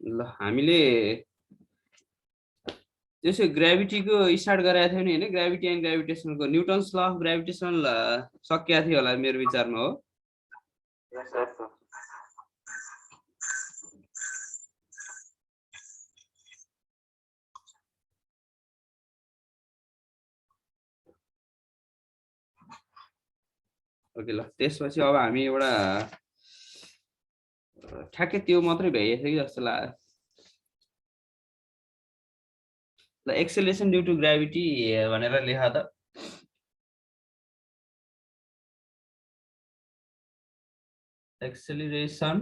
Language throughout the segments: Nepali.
ल हामीले त्यसो ग्रेभिटीको स्टार्ट गराएको थियो नि हैन, ग्रेभिटी एन्ड ग्रेभिटेसनको न्युटन्स ल अफ ग्रेभिटेसन सकिया थियो होला मेरो विचारमा हो। ओके ल त्यसपछि अब हामी एउटा ठ्याक्कै त्यो मात्रै भइएको थियो कि जस्तो लाग्यो। ल एक्सेलरेसन ड्यू टु ग्रेभिटी भनेर लेखा त। एक्सेलरेसन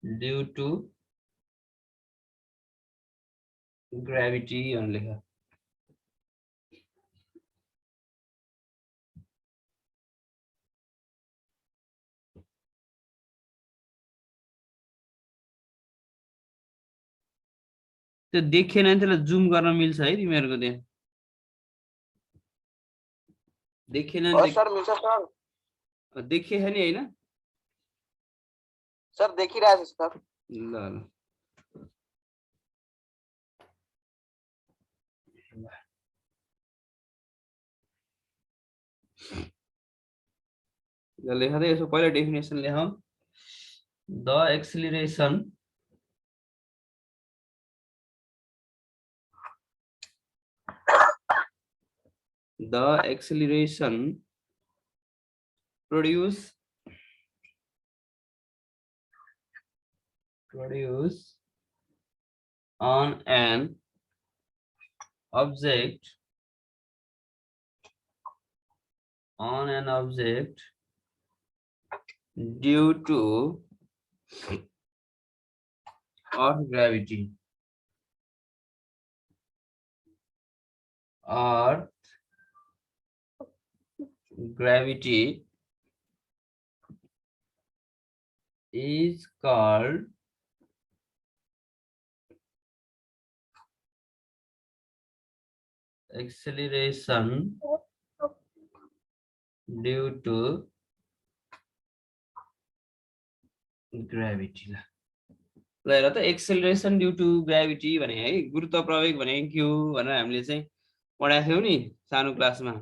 ड्यू टु ग्रेभिटी भनेर लेखा। त्यो देखेन नि, त्यसलाई जुम गर्न मिल्छ है तिमीहरूको त्यहाँ? देखेन नि सर मिल्छ सर। देखेछ नि हैन सर देखिरहेछ सर। ल ल ल लेखा त यसो पहिला डेफिनेसन लेखौँ। The acceleration produce on an object due to earth gravity. Earth gravity is called acceleration due to gravity. ल हेर त एक्सेलरेसन ड्यू टु ग्रेभिटी भने है, गुरुत्व प्रवेग भने के हो भनेर हामीले चाहिँ पढाएको थियौँ नि सानो क्लासमा।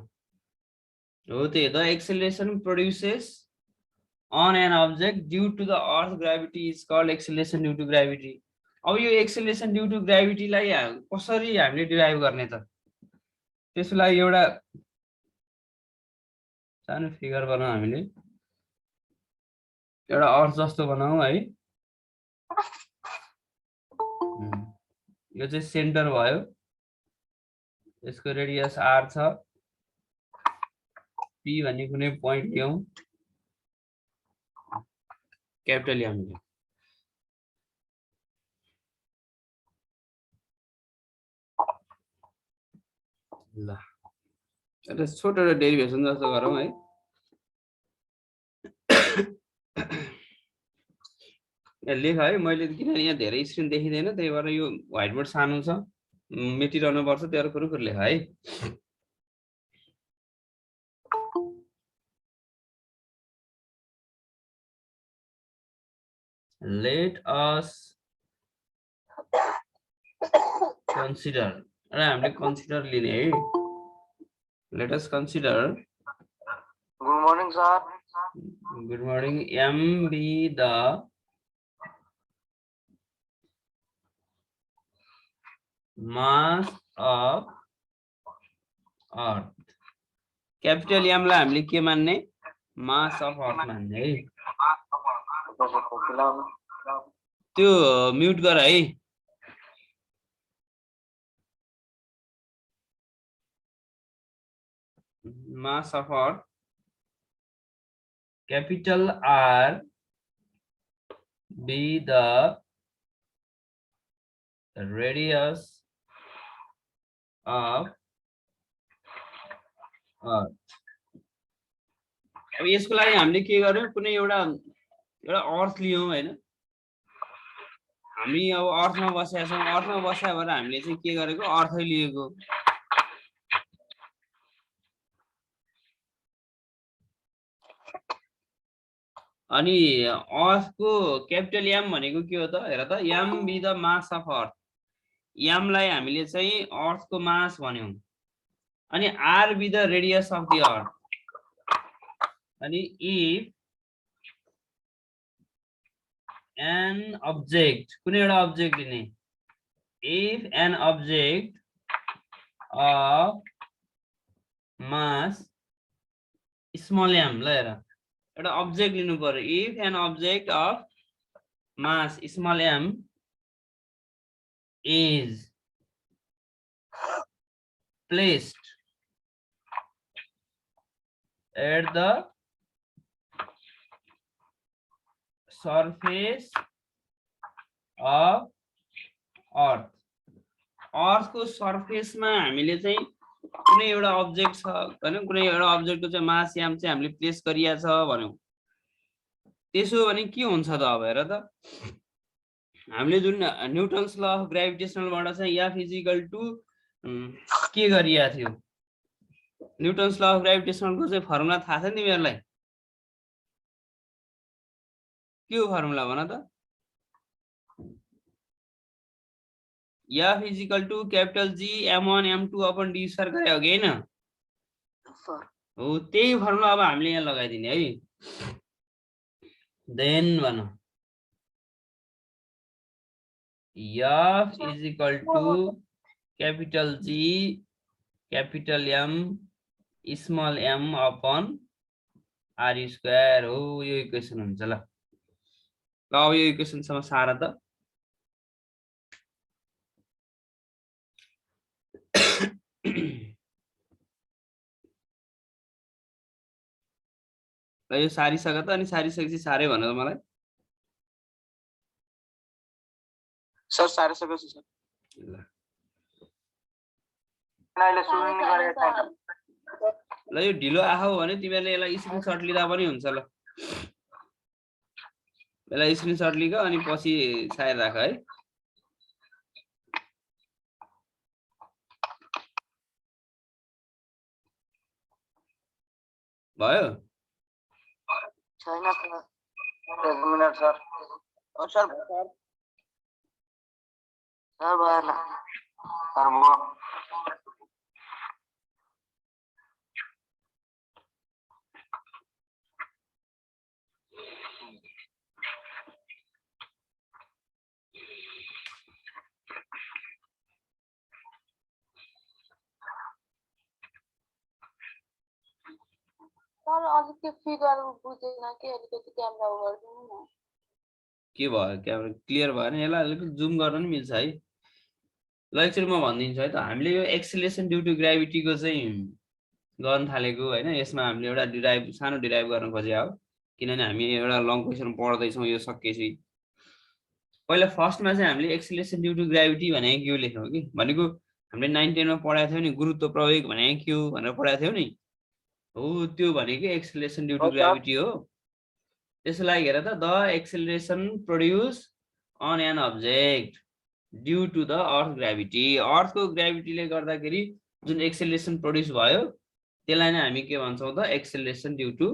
हो त्यही the acceleration produces on an object due to the earth gravity is called acceleration due to gravity. अब यो एक्सेलरेसन ड्यू टु ग्रेभिटी लाई कसरी हामीले डिराइभ गर्ने त? त्यसको लागि एउटा सानो फिगर बनाऊ, हामीले एउटा अर्थ जस्तो बनाऊ है। यो चाहिँ सेन्टर भयो, यसको रेडियस r छ, p भन्ने कुनै पॉइन्ट लियौं, क्यापिटल एम लियौं। ल एउटा छोटो डेरिभेसन जस्तो गरौँ है। लेख है, मैले किनभने यहाँ धेरै स्क्रिन देखिँदैन त्यही भएर यो व्हाइट बोर्ड सानो छ, मेटिरहनु पर्छ, त्यही भएर कुरो लेख है। Let us consider, हामीले कन्सिडर लिने है। Let us consider. Good morning sir. Good morning. M be the mass of earth. Capital M लाई हामीले के मान्ने? मास अफ अर्थ मान्ने है। त्यो म्युट गर है। मास of earth capital R be the radius of earth. अब यसको लागि हामीले के गर्यौं, कुनै एउटा अर्थ लियौं हैन। हामी अब अर्थमा बसेका छौं, अर्थमा बस्या भएर हामीले चाहिँ के गरेको, अर्थै लिएको। अनि अर्थको क्यापिटल एम भनेको के हो त हेर त M be the mass of earth एमलाई हामीले चाहिँ अर्थको मास भन्यौं अनि R be the radius of the earth अनि इफ एन अब्जेक्ट कुनै एउटा अब्जेक्ट लिने if an object of mass small m ल हेर एउटा अब्जेक्ट लिनु पर्यो if an object of mass small m is placed at the surface of earth अर्थको सर्फेसमा हामीले चाहिँ कुनै एउटा अब्जेक्ट छ हैन कुनै एउटा अब्जेक्टको चाहिँ मास याम चाहिँ हामीले प्लेस गरिया छ भन्यौ त्यसो भने के हुन्छ त अब हेर त हामीले जुन न्यूटन्स ल अफ ग्रेभिटेशनलबाट चाहिँ F = के गरिया थियो न्यूटन्स ल अफ ग्रेभिटेशनलको चाहिँ फर्मुला थाहा छ नि तिमीहरुलाई के हो फर्मुला भन त F = capital G m1 m2 upon d square गरे हो कि हैन हो त्यही फर्मुला अब हामीले यहाँ लगाइदिने है देन भन F = capital G capital M small m upon r square हो यो इक्वेसन हुन्छ ल अब यो इक्वेसन सम्म सारा त ल यो सारिसक त अनि सारिसकेपछि सारे भन त मलाई सर सारिसकेपछि सर ल अहिले सुरु नै गरेको छैन ल यो ढिलो आहो भने तिमीहरुले यसलाई स्क्रिनशट लिदा पनि हुन्छ ल यसलाई स्क्रिनशट लिग अनि पछि सायद राख है भयो छैन sir 1 minute sir sir sir भएन सर भयो सर अलिकति फिगर बुझेन के अलिकति क्यामेरा गरिदिनु न के भयो क्यामेरा क्लियर भएन यसलाई अलिकति जुम गर्न नि मिल्छ है ल एकचोटि म भनिदिन्छु है त हामीले यो एक्सेलरेसन ड्यू टु ग्राभिटीको चाहिँ गर्न थालेको हैन यसमा हामीले एउटा डिराइभ सानो डिराइभ गर्न खोजेका हो किनभने हामी एउटा लङ क्वेशन पढ्दै छौं यो सकेपछि पहिला फर्स्टमा चाहिँ हामीले एक्सेलरेसन ड्यू टु ग्राभिटी भनेको के हो लेख्यौं कि भनेको हामीले 9 10 मा पढाएको थियौ नि गुरुत्व प्रवेग भनेको के हो भनेर पढाएको थियौ नि हो त्यो भनेको एक्सेलरेसन ड्यू टु ग्राभिटी हो त्यसलाई हेर त the acceleration produce on an object due to the earth gravity अर्थको ग्राभिटीले गर्दाखेरि जुन एक्सेलरेसन प्रोड्युस भयो त्यसलाई नै हामी के भन्छौं त एक्सेलरेसन ड्यू टु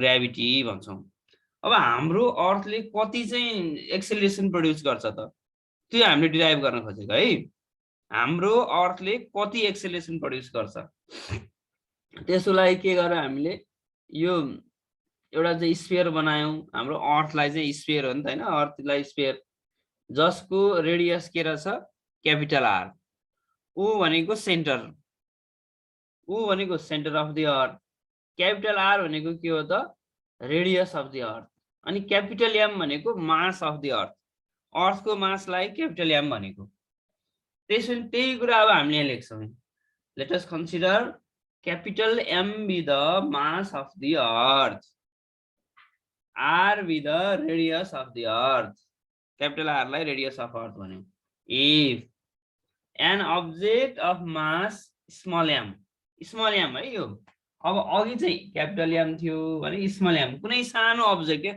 ग्राभिटी भन्छौं अब हाम्रो अर्थले कति चाहिँ एक्सेलरेसन प्रोड्युस गर्छ त त्यो हामीले डिराइभ गर्न खोजेको है हाम्रो अर्थले कति एक्सेलरेसन प्रोड्युस गर्छ त्यसको लागि के गरे हामीले यो एउटा चाहिँ स्फियर बनायौं हाम्रो अर्थलाई चाहिँ स्फियर हो नि त हैन अर्थलाई स्फियर जसको रेडियस के रहेछ क्यापिटल आर उ भनेको centre of the earth capital R भनेको के हो त रेडियस अफ द अर्थ अनि क्यापिटल एम भनेको मास अफ द अर्थ अर्थको मासलाई क्यापिटल एम भनेको त्यसैले त्यही कुरा अब हामीले लेख्छौं late us consider capital M be the mass of the earth R be the radius of the earth capital R like radius of earth भन्यौ if an object of mass small m है यो अब अघि चाहिँ क्यापिटल M थियो भने स्मल m कुनै सानो अब्जेक्ट के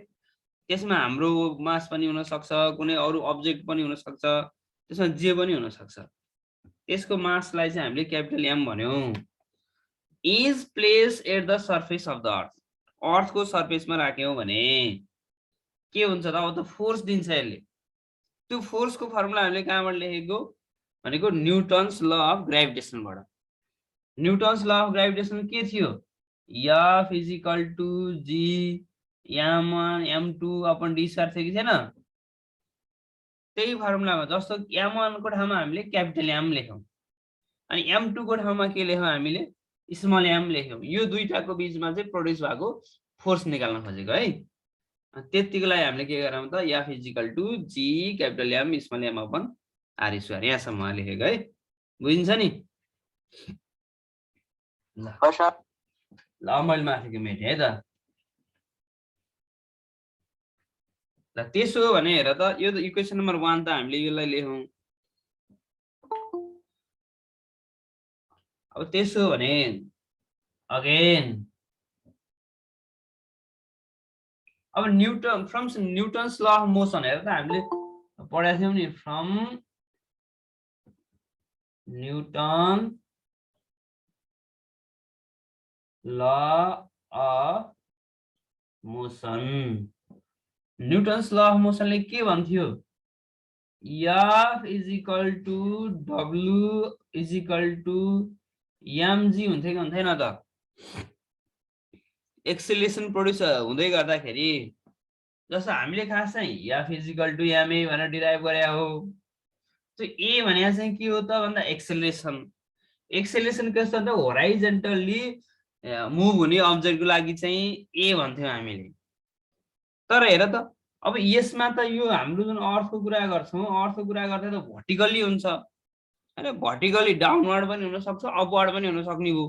त्यसमा हाम्रो मास पनि हुन सक्छ कुनै अरु अब्जेक्ट पनि हुन सक्छ त्यसमा जे पनि हुन सक्छ त्यसको मासलाई चाहिँ हामीले capital M भन्यौ is placed at the surface of the earth को surface मा राख्यौ भने के हुन्छ त अब त फोर्स दिन्छ यसले त्यो फोर्सको फर्मुला हामीले कहाँबाट लेखेको भनेको न्युटन्स ल अफ ग्राभिटेसनबाट न्युटन्स ल अफ ग्राभिटेसन के थियो F = G m1 m2 upon d square थियो कि छैन त्यही फर्मुलामा जस्तो m1 को ठाउँमा हामीले क्यापिटल M लेख्यौं अनि m2 को ठाउँमा के लेख्यौं हामीले स्मल m लेख्यौं यो दुईटाको बीचमा चाहिँ प्रोड्युस भएको फोर्स निकाल्न खोजेको है त्यतिको लागि हामीले के गरौँ त F = G capital M small m upon r square यहाँसम्म लेखेको है बुझिन्छ नि ल सर ल मैले माथिको मेटेँ है त ल त्यसो हो भने हेर त यो त इक्वेसन नम्बर 1 त हामीले यसलाई लेखौं अब त्यसो हो भने अगेन अब न्युटन्स ल अफ मोसन हेर त हामीले पढाएको थियौं नि from Newton law of motion Newton's law of मोसनले के भन्थ्यो F = W = mg हुन्थ्यो कि हुन्थेन त एक्सेलरेसन प्रोड्युस हुँदै गर्दाखेरि जस्तो हामीले खास चाहिँ F = ma भनेर डिराइभ गरे हो त्यो a भनेको चाहिँ के हो त भन्दा एक्सेलरेसन एक्सेलरेसन कस्तो त होराइजन्टली मुभ हुने अब्जेक्टको लागि चाहिँ a भन्थ्यौ हामीले तर हेर त अब यसमा त यो हाम्रो जुन अर्थको कुरा गर्छौं अर्थको कुरा गर्दा त भर्टिकली हुन्छ हैन भर्टिकली डाउनवर्ड पनि हुन सक्छ अपवर्ड पनि हुन सक्ने भो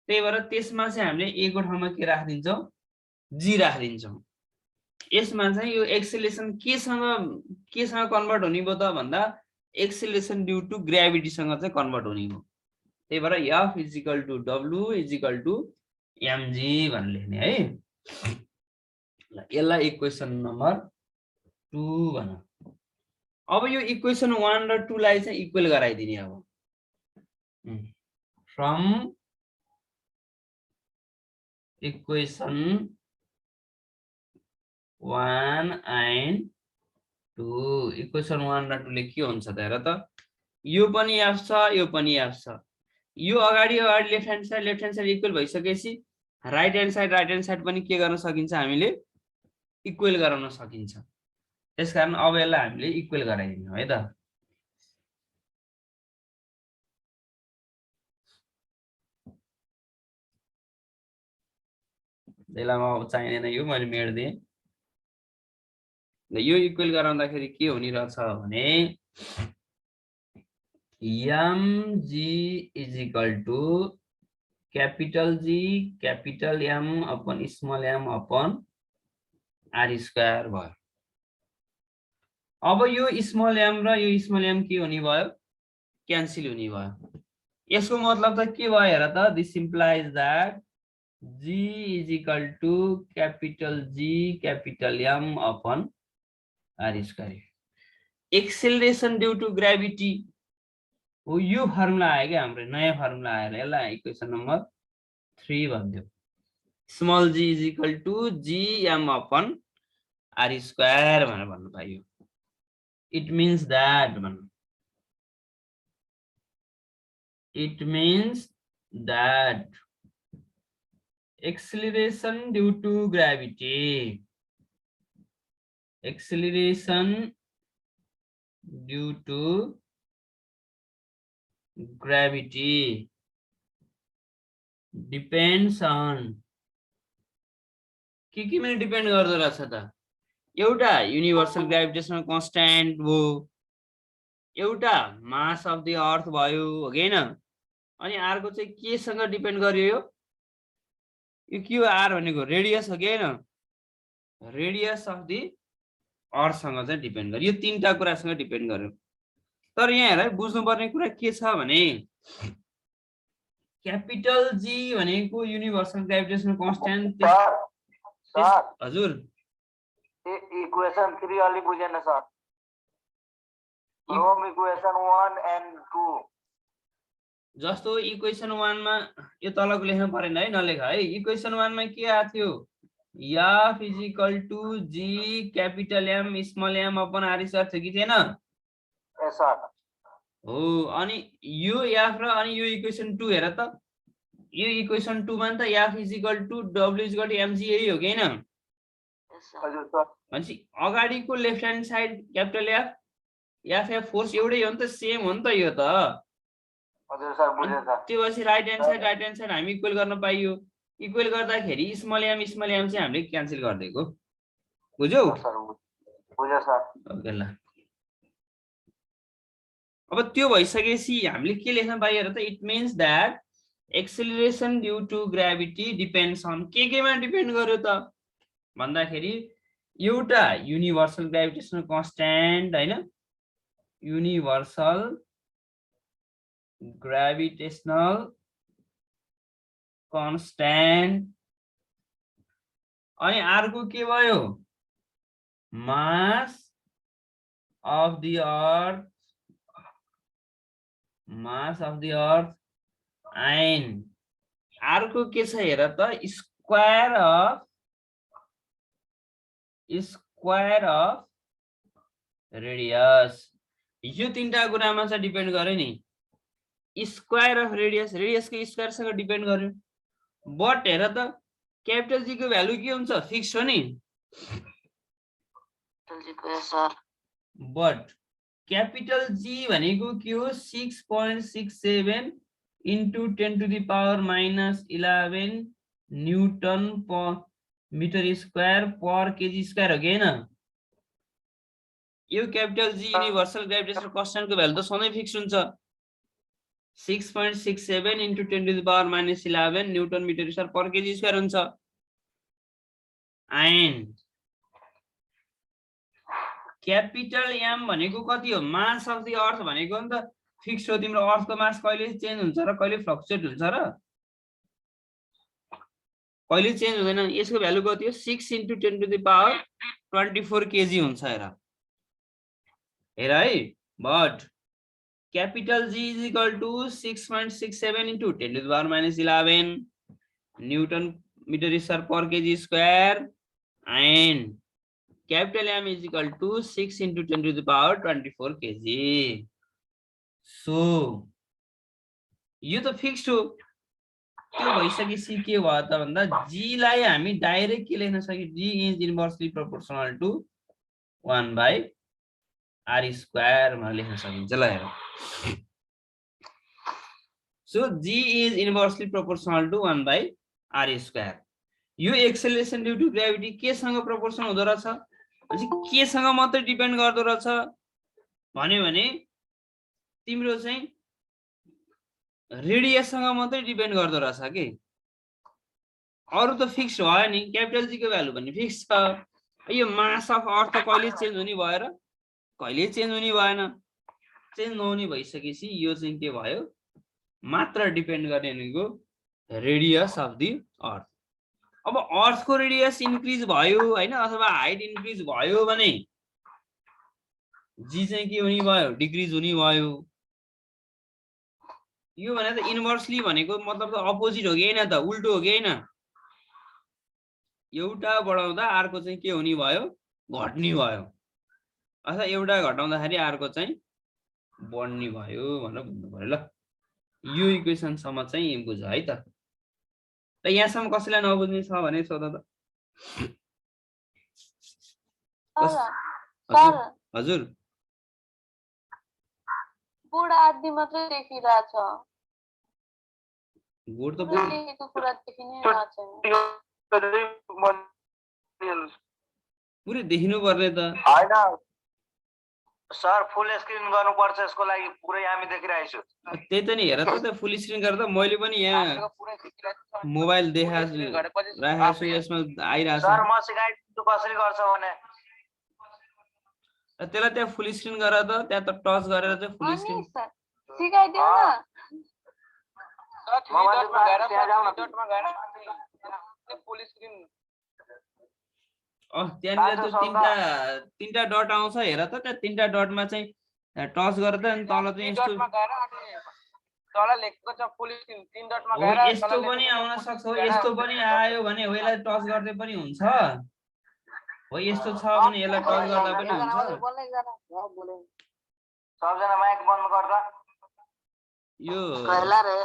त्यही भएर त्यसमा चाहिँ हामीले a को ठाउँमा के राख्दिन्छौं g राख्दिन्छौं यसमा चाहिँ यो एक्सेलरेसन केसँग कन्भर्ट हुने भयो त भन्दा एक्सेलरेसन ड्यू टु ग्राभिटी सँग चाहिँ कन्भर्ट हुने भयो त्यही भएर F = W = mg भनेर लेख्ने है ल यसलाई इक्वेसन नम्बर 2 भनौं अब यो इक्वेसन 1 र 2 लाई चाहिँ इक्वल गराइदिने अब फ्रम इक्वेसन 1 and 2 इक्वेसन 1 र 2 ले के हुन्छ त हेर त यो पनि f छ यो पनि f छ यो अगाडि लेफ्ट ह्यान्ड साइड इक्वल भइसकेपछि राइट ह्यान्ड साइड पनि के गर्न सकिन्छ हामीले इक्वल गराउन सकिन्छ त्यसकारण अब यसलाई हामीले इक्वल गराइदिन्छौं है त यसलाई म चाहिँदैन यो मैले मेट्दिएँ यो इक्वल गराउँदाखेरि के हुने रहेछ भने mg = capital G capital M upon small m upon r square भयो अब यो स्मल m र यो स्मल m के हुने भयो क्यान्सल हुने भयो यसको मतलब त के भयो हेर त this implies that G = capital G capital M upon r square acceleration due to gravity हो यो फर्मुला आयो के हाम्रो नयाँ फर्मुला आएर यसलाई इक्वेसन नम्बर 3 भन्दियो small g = Gm upon r square भनेर भन्नु पाइयो it means that acceleration due to gravity depends on के मा डिपेन्ड गर्दो रहेछ त एउटा युनिभर्सल ग्राभिटेशनल कन्स्ट्यान्ट हो एउटा मास अफ द अर्थ भयो हो हैन अनि r को चाहिँ के सँग डिपेन्ड गर्यो यो के हो r भनेको रेडियस हो के हैन रेडियस अफ द अर्थ सँग चाहिँ डिपेन्ड गर्यो यो तीनटा कुरासँग डिपेन्ड गर्यो तर यहाँ हेर बुझ्नुपर्ने कुरा के छ भने क्यापिटल G भनेको युनिभर्सल ग्राभिटेशनल कन्स्ट्यान्ट हजुर इक्वेसन 3 अलि बुझेन सर फ्रम इक्वेसन 1 and 2 जस्तो इक्वेसन 1 मा यो तलको लेख्नु परेन है नलेख है इक्वेसन 1 मा के आथ्यो F is equal to G capital M small m upon R square थियो कि थिएन? यस सर हो अनि यो F र अनि यो इक्वेसन 2 हेर त यो इक्वेसन 2 मा त F is equal to W is equal to mg यही हो कि हैन? Yes, sir. हजुर सर भनेपछि अगाडिको left hand side capital F force एउटै हो नि त सेम हो नि त यो त हजुर सर बुझेँ सर त्यो पछि राइट ह्यान्ड साइड हामी इक्वल गर्न पाइयो इक्वल गर्दाखेरि स्मल एम चाहिँ हामीले क्यान्सल गरिदिएको बुझ्यौ सर बुझेँ सर ओके ल अब त्यो भइसकेपछि हामीले के लेख्न पाइयो र त it means that acceleration due to gravity depends on केमा डिपेन्ड गर्यो त भन्दाखेरि एउटा युनिभर्सल ग्रेभिटेसनल कन्स्ट्यान्ट हैन युनिभर्सल ग्रेभिटेशनल कन्स्ट्यान्ट अनि अर्को के भयो mass of the earth and अर्को के छ हेर त स्क्वायर अफ रेडियस यो तीनटा कुरामा चाहिँ डिपेन्ड गर्यो नि स्क्वायर अफ रेडियस को स्क्वायर सँग डिपेन्ड गर्यो बट हेर त क्यापिटल जी को भ्यालु के हुन्छ फिक्स हो नि बट क्यापिटल जी भनेको के हो 6.67 into 10 to the power minus 11 newton per metre square per kg square हो कि हैन यो capital G universal gravitational constant को भ्यालु त सधैं फिक्स हुन्छ 6.67 into 10 to the power minus 11 newton metre square per kg square हुन्छ एन्ड क्यापिटल एम भनेको कति हो मास अफ द अर्थ भनेको नि त फिक्स हो तिम्रो अर्थ को मास कहिले चेन्ज हुन्छ र कहिले फ्लक्चुएट हुन्छ र कहिले चेन्ज हुँदैन यसको भ्यालु कति हो 6 into 10 to the power 24 KG हुन्छ हेर है but capital G is equal to 6.67 into 10 to the power minus 11 Newton meter square per kg square and capital M is equal to 6 into 10 to the power 24 kg. So, यो त फिक्स्ड हो त्यो भइसकेपछि के भयो त भन्दा G लाई हामी डाइरेक्ट के लेख्न सकियो G is inversely proportional to 1 by R square मा लेख्न सकिन्छ ल हेर So G is inversely proportional to 1 by R square. यो एक्सेलरेसन ड्यू टु ग्रेभिटी के सँग प्रोपोर्सनल हुँदो रहेछ अनि के सँग मात्र डिपेन्ड गर्दो रहेछ भन्यो भने तिम्रो चाहिँ रेडियस सँग मात्र डिपेन्ड गर्दो रहेछ के अरु त फिक्स भयो नि क्यापिटल जी को भ्यालु पनि फिक्स छ यो मास अफ अर्थ कहिले चेन्ज हुने भयो र कहिले चेन्ज हुने भएन चेन्ज नहुने भइसकेपछि यो चाहिँ के भयो मात्र डिपेन्ड गर्ने भनेको रेडियस अफ द अर्थ अब अर्थ को रेडियस इन्क्रिज भयो हैन अथवा हाइट इन्क्रिज भयो भने जी चाहिँ के हुने भयो डिक्रिज हुने भयो यो भने त इन्भर्सली भनेको मतलब त अपोजिट हो कि हैन त उल्टो हो कि हैन एउटा बढाउँदा अर्को चाहिँ के हुने भयो घट्ने भयो अथवा एउटा घटाउँदाखेरि अर्को चाहिँ बढ्ने भयो भनेर बुझ्नु पर्यो ल यो इक्वेसन सम्म चाहिँ बुझ है त यहाँसम्म कसैलाई नबुझ्ने छ भने सोध त हजुर बोर्ड आदि मात्रै देखिरहेछ बोर्ड त लेखेको कुरा देखिनै रहेछ पुरै देखिनु पर्ने त हैन सर फुल स्क्रिन गर्नुपर्छ यसको लागि पुरै हामी देखिरहेको छु त्यही त नि हेर त फुल स्क्रिन गरेर मैले पनि यहाँ मोबाइल राखेको छु यसमा आइरहेछ सर म सिकाइदिन्छु कसरी गर्छ भने त्यसलाई त्यहाँ फुल स्क्रिन गरेर त त्यहाँ त टच गरेर चाहिँ फुल स्क्रिन सिकाइदिउ न फुल स्क्रिन त्यहाँनिर त्यो तीनटा डट आउँछ हेर त त्यहाँ तीनटा डटमा चाहिँ टच गरेर अनि तल चाहिँ यस्तो तल लेखेको छ फुल स्क्रिन 3 डटमा हो गएर यस्तो पनि आउन सक्छ हो यस्तो पनि आयो भने हो यसलाई टच गर्दै पनि हुन्छ हो यस्तो छ भने यसलाई टच गर्दा पनि हुन्छ सबजना माइक बन्द गर्दा यो कहला रे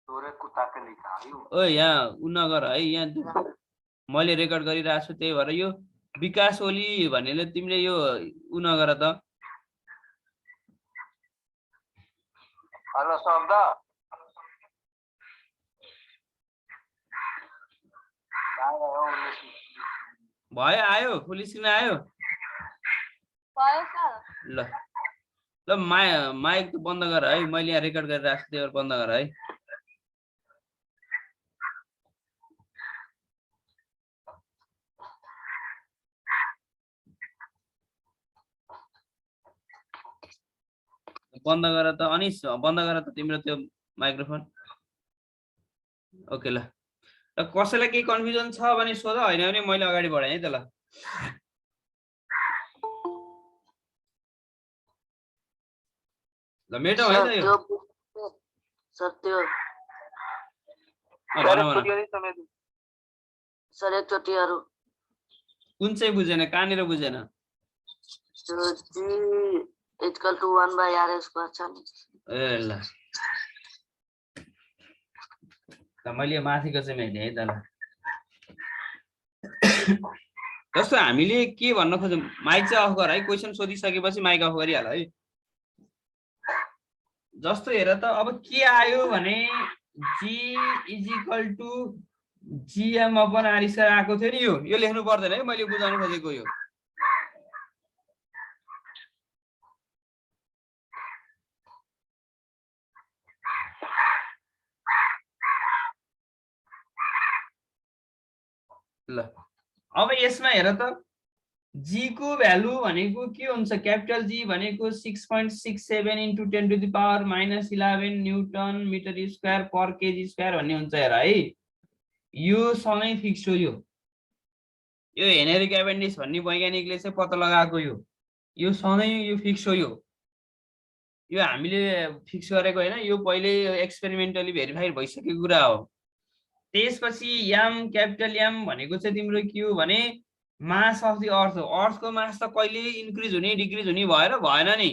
तोरे कुत्ताको निकाल्यो ओ यहाँ उ नगर है यहाँ मैले रेकर्ड गरिरहेको छु त्यही भएर यो विकास ओली भन्नेले तिमीले यो उ नगर त हेलो शब्द भयो आयो फुल स्क्रिन आयो भयो सर ल ल माइक त बन्द गर है मैले यहाँ रेकर्ड गरिरहेको छु त्यही भएर बन्द गर है बन्द गर त अनिस बन्द गर त तिम्रो त्यो माइक्रोफोन ओके ल र कसैलाई केही कन्फ्युजन छ भने सोध होइन भने मैले अगाडि बढाएँ है त ल ल मेटौँ है त यो सर त्यो भन भन सर एकचोटिहरू कुन चाहिँ बुझेन कहाँनिर बुझेन त्यो जी इक्वल टु 1/r² छ नि ए ल मैले यो माथिको चाहिँ मेटेँ है त ल जस्तो हामीले के भन्न खोज्छौँ माइक चाहिँ अफ गर है क्वेसन सोधिसकेपछि माइक अफ गरिहाल है जस्तो हेर त अब के आयो भने G is equal to GM upon R square आएको थियो नि यो लेख्नु पर्दैन है मैले बुझाउनु खोजेको यो ल अब यसमा हेर त जी को भ्यालु भनेको के हुन्छ क्यापिटल जी भनेको 6.67 into 10 to the power -11 newton metre square per kg square भन्ने हुन्छ हेर है यो सँगै फिक्स हो यो हेनरी क्याभेन्डिस भन्ने वैज्ञानिकले चाहिँ पत्ता लगाएको यो सँगै यो फिक्स हो यो हामीले फिक्स गरेको होइन यो पहिले एक्सपेरिमेन्टली भेरिफाई भइसकेको कुरा हो त्यसपछि एम क्यापिटल एम भनेको चाहिँ तिम्रो के हो भने मास अफ द अर्थ हो अर्थको मास त कहिले इन्क्रिज हुने डिक्रिज हुने भएन नि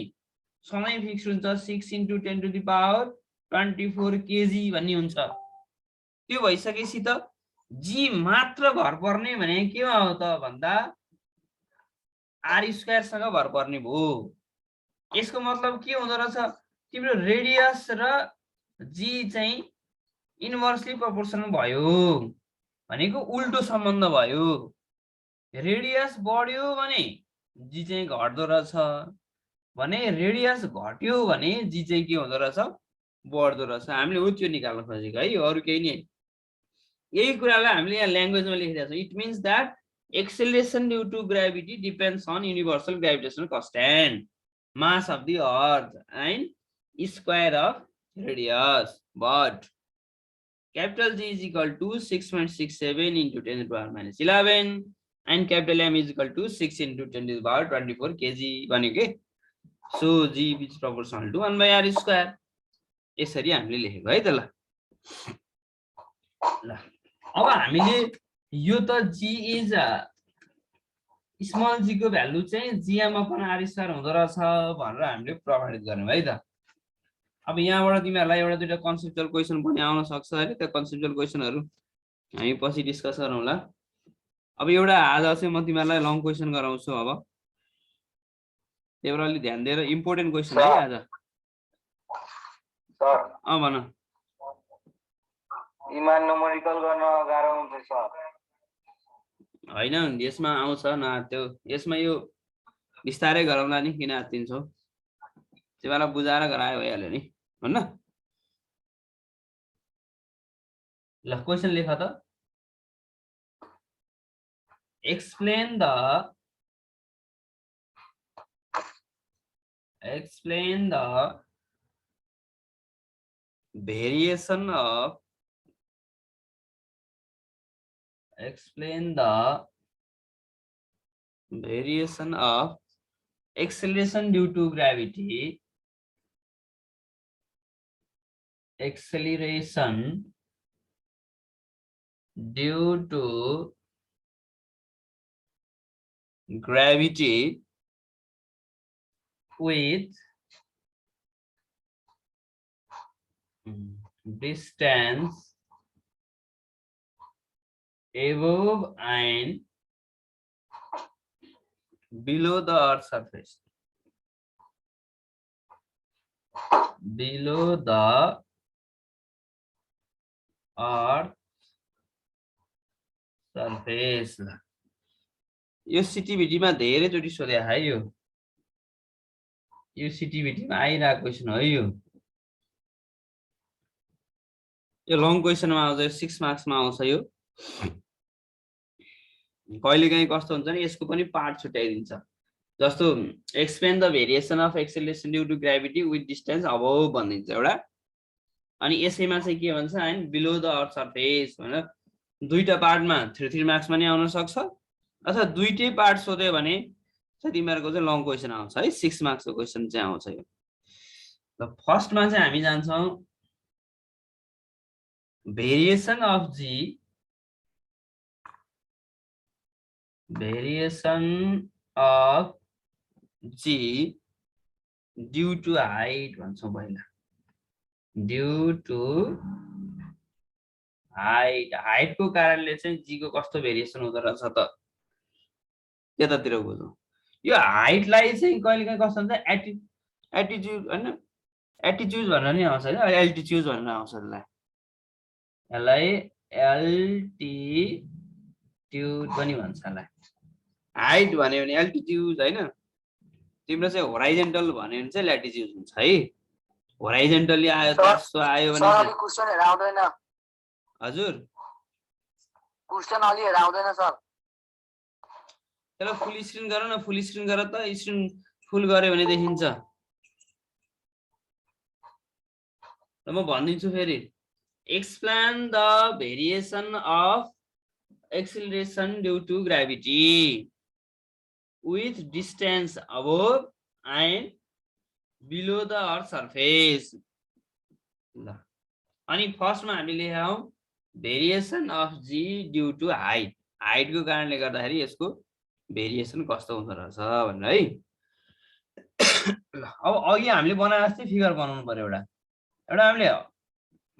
सँगै फिक्स हुन्छ 6 into 10 to the power 24 kg भन्ने हुन्छ त्यो भइसकेपछि त जी मात्र भर पर्ने भने के हो त भन्दा आर स्क्वायर सँग भर पर्ने भयो यसको मतलब के हुँदो रहेछ तिम्रो रेडियस र जी चाहिँ इन्भर्सली प्रोपोर्सनल भयो भनेको उल्टो सम्बन्ध भयो रेडियस बढ्यो भने जी चाहिँ घट्दो रहेछ भने रेडियस घट्यो भने जी चाहिँ के हुँदो रहेछ बढ्दो रहेछ हामीले हो त्यो निकाल्न खोजेको है अरु केही नि यही कुरालाई हामीले यहाँ ल्याङ्ग्वेजमा लेखिरहेको छौँ it means that acceleration due to gravity depends on universal gravitational constant mass of the earth and square of radius but capital G is equal to 6.67 into 10 to the power -11 and capital M is equal to 6 into 10 to the power 24 kg भनेको so G is proportional to 1/r square यसरी हामीले लेखेको है त ल अब हामीले यो त G is स्मल जी को भ्यालु चाहिँ जिएम अपन आर स्क्वायर हुँदो रहेछ भनेर हामीले प्रमाणित गर्यौं है त अब यहाँबाट तिमीहरूलाई एउटा दुईटा कन्सेप्चुअल क्वेसन पनि आउन सक्छ है त्यो कन्सेप्चुअल क्वेसनहरु हामी पछि डिस्कस गरौँला अब एउटा आज चाहिँ म तिमीहरूलाई लङ क्वेसन गराउँछु अब त्यही भएर अलि ध्यान दिएर इम्पोर्टेन्ट क्वेसन है आज सर भन इमान न्युमेरिकल गर्न गाह्रो हुन्छ सर हैन यसमा आउँछ न त्यो यसमा यो विस्तारै गरौँला नि किन आत्तिन्छौ तिमीलाई बुझाएर गरायो भइहाल्यो नि भन्न ल क्वेसन लेख त explain the variation of acceleration due to gravity acceleration due to gravity with distance above and below the earth surface. Below the earth surface. यो CTBT मा धेरैचोटि सोधे है यो CTBT मा आइरहेको क्वेशन हो यो लङ क्वेशन मा आउँछ 6 मार्क्स मा आउँछ यो कहिलेकाहीँ कस्तो हुन्छ नि यसको पनि पार्ट छुट्याइदिन्छ जस्तो explain the variation of acceleration due to gravity with distance above भनिदिन्छ एउटा अनि यसैमा चाहिँ के भन्छ हैन बिलो द अर्थ सरफेस भनेर दुईटा पार्टमा 3 मार्क्स मा नि आउन सक्छ अथवा दुईटै पार्ट सोध्यो भने चाहिँ तिमीहरुको चाहिँ लङ क्वेशन आउँछ है 6 मार्क्स को क्वेशन चाहिँ आउँछ यो ल फर्स्टमा चाहिँ हामी जान्छौं variation of G due to height भन्छौं पहिला due to height को कारणले चाहिँ G को कस्तो भेरिएसन हुँदो रहेछ त त्यतातिर बुझौं यो हाइटलाई चाहिँ कहिलेकाहीँ कस्तो हुन्छ एटिट्युड हैन एटिट्युड भनेर नि आउँछ हैन एल्टिट्युड भनेर आउँछ यसलाई एल्टिट्युड पनि भन्छ यसलाई हाइट भन्यो भने एल्टिट्युड हैन तिम्रो चाहिँ होराइजन्टल भन्यो भने चाहिँ ल्याटिट्युड हुन्छ है होराइजन्टली आयो तसो आयो भने सर क्वेशन हेर आउँदैन हजुर क्वेशन अलि हेर आउँदैन सर त्यसलाई फुल स्क्रिन गर न फुल स्क्रिन गर त स्क्रिन फुल गर्यो भने देखिन्छ र म भनिदिन्छु फेरि explain the variation of acceleration due to gravity with distance above and below the earth surface ल अनि फर्स्टमा हामीले लेख्यौं variation of G due to height को कारणले गर्दाखेरि यसको भेरिएसन कस्तो हुँदो रहेछ भनेर है ल अब अघि हामीले बनाए जस्तै फिगर बनाउनु पर्यो एउटा हामीले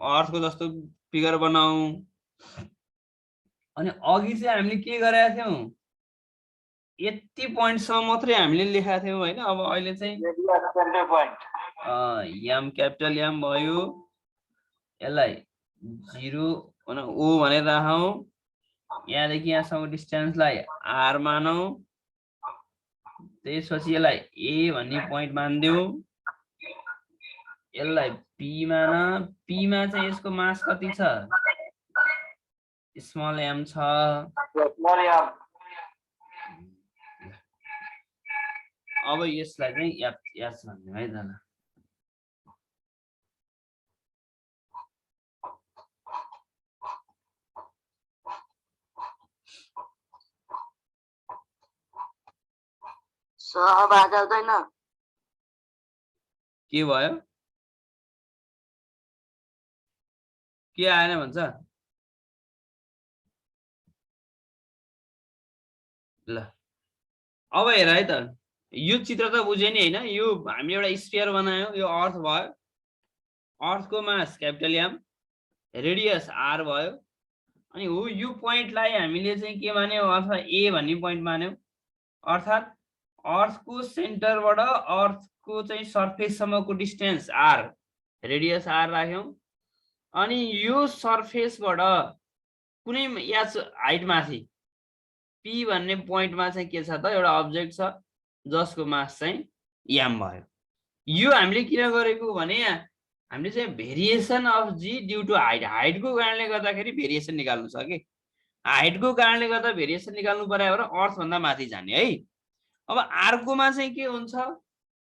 अर्थ को जस्तो फिगर बनाऊ अनि अघि चाहिँ हामीले के गरेका थियौं यति पॉइंट सम्म मात्रै हामीले लेखेका थियौं हैन अब अहिले चाहिँ एम क्यापिटल एम भयो यसलाई 0 भने ओ भनेर राखौं यहाँदेखि यहाँसम्म डिस्टेन्सलाई आर मानौं त्यसपछि यसलाई ए भन्ने पॉइंट मान्दियौ यसलाई पी मान पी मा चाहिँ यसको मास कति छ स्मल एम छ अब यसलाई चाहिँ एच भन्ने है त सर अब आज आउँदैन के भयो के आएन भन्छ ल अब हेर है त यो चित्र त बुझे नि हैन यो हामी एउटा स्फियर बनायौ यो अर्थ भयो अर्थको मास क्यापिटल एम रेडियस आर भयो अनि हो यो प्वाइन्टलाई हामीले चाहिँ के मान्यौ अथवा ए भन्ने प्वाइन्ट मान्यौ अर्थात अर्थको सेन्टरबाट अर्थको चाहिँ सरफेस सम्मको डिस्टेन्स आर रेडियस आर राख्यौ अनि यो सरफेसबाट कुनै एच हाइट माथि पी भन्ने प्वाइन्टमा चाहिँ के छ त एउटा अब्जेक्ट छ जसको मास चाहिँ एम भयो यो हामीले किन गरेको भने हामीले चाहिँ variation of G due to height को कारणले गर्दाखेरि भेरिएसन निकाल्नु छ के हाइट को कारणले गर्दा भेरिएसन निकाल्नु पर्यो भने अर्थ भन्दा माथि जाने है अब आर कोमा चाहिँ के हुन्छ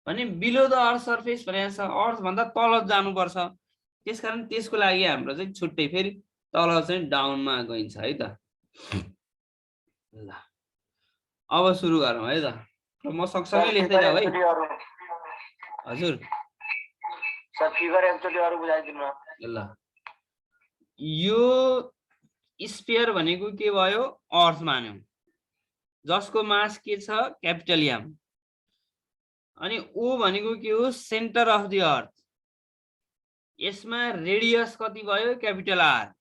भने बिलो द अर्थ सरफेस भनेको छ अर्थ भन्दा तल जानु पर्छ त्यसकारण त्यसको लागि हाम्रो चाहिँ छुट्टै फेरि तल चाहिँ डाउनमा गइन्छ है त ल अब सुरु गरौँ है त म सँगसँगै लेख्दै जाऊ है हजुर सर फिगर एकचोटी अरु बुझाइदिनु ल यो स्फियर भनेको के भयो अर्थ मान्यौ जसको मास के छ क्यापिटल एम अनि ओ भनेको के हो सेन्टर अफ द अर्थ यसमा रेडियस कति भयो क्यापिटल आर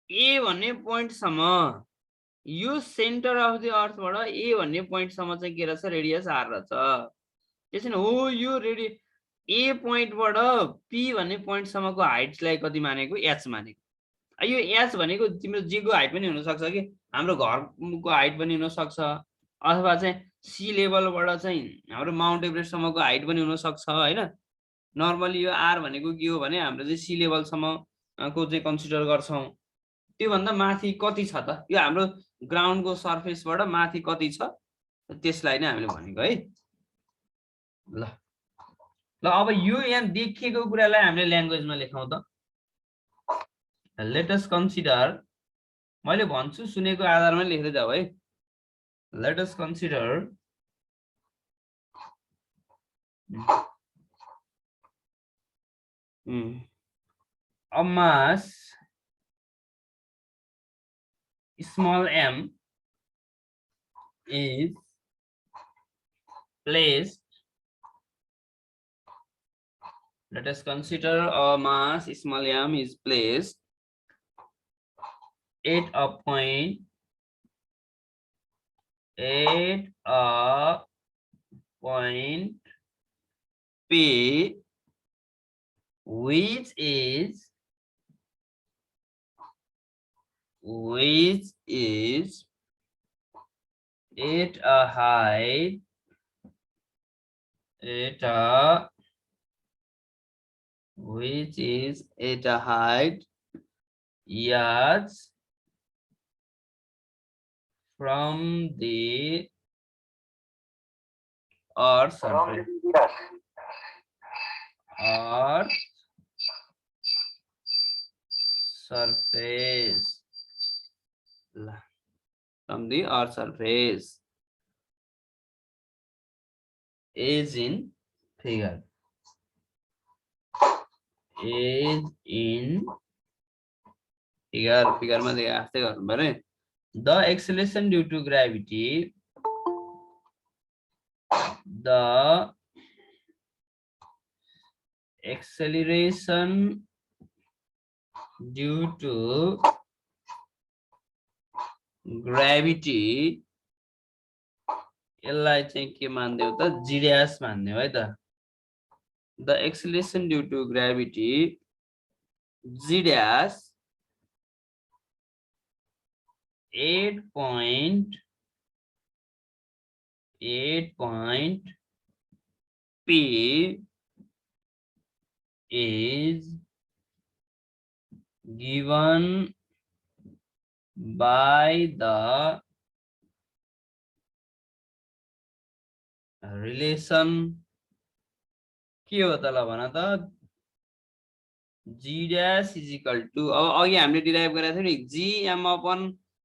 ए भन्ने पोइन्ट सम्म यो सेन्टर अफ द अर्थबाट ए भन्ने पोइन्ट सम्म चाहिँ के रहेछ रेडियस आर रहेछ त्यसैले हो यो ए पोइन्टबाट पी भन्ने पोइन्ट सम्मको हाइटलाई कति मानेको एच मानेको यो एच भनेको तिम्रो जीको हाइट पनि हुन सक्छ कि हाम्रो घरको हाइट पनि हुन सक्छ अथवा चाहिँ सी लेभलबाट चाहिँ हाम्रो माउन्ट एभरेस्ट सम्मको हाइट पनि हुन सक्छ हैन नर्मली यो आर भनेको के हो भने हाम्रो चाहिँ सी लेभल सम्मको चाहिँ कन्सिडर गर्छौं त्यो भन्दा माथि कति छ त यो हाम्रो ग्राउन्डको सरफेसबाट माथि कति छ त्यसलाई नै हामीले भनेको है ल ल अब यो यहाँ देखिएको कुरालाई हामीले ल्याङ्ग्वेजमा लेखौं त लेट अस कन्सिडर मैले भन्छु सुनेको आधारमा लेख्दै जाऊ है let us consider a mass small m is placed. Let us consider a mass small m is placed at a point P which is at a height yards from the earth surface. From the earth surface is in figure. Figure मा देखास्ते गर्नु पर्यो the acceleration due to gravity यसलाई चाहिँ के मान्दियौ त g dash मान्दियौ है त the acceleration due to gravity g dash 8 P is given by the relation के हो त ल भन त g dash is equal to अब अघि हामीले डिराइभ गरेको थियौ नि gm upon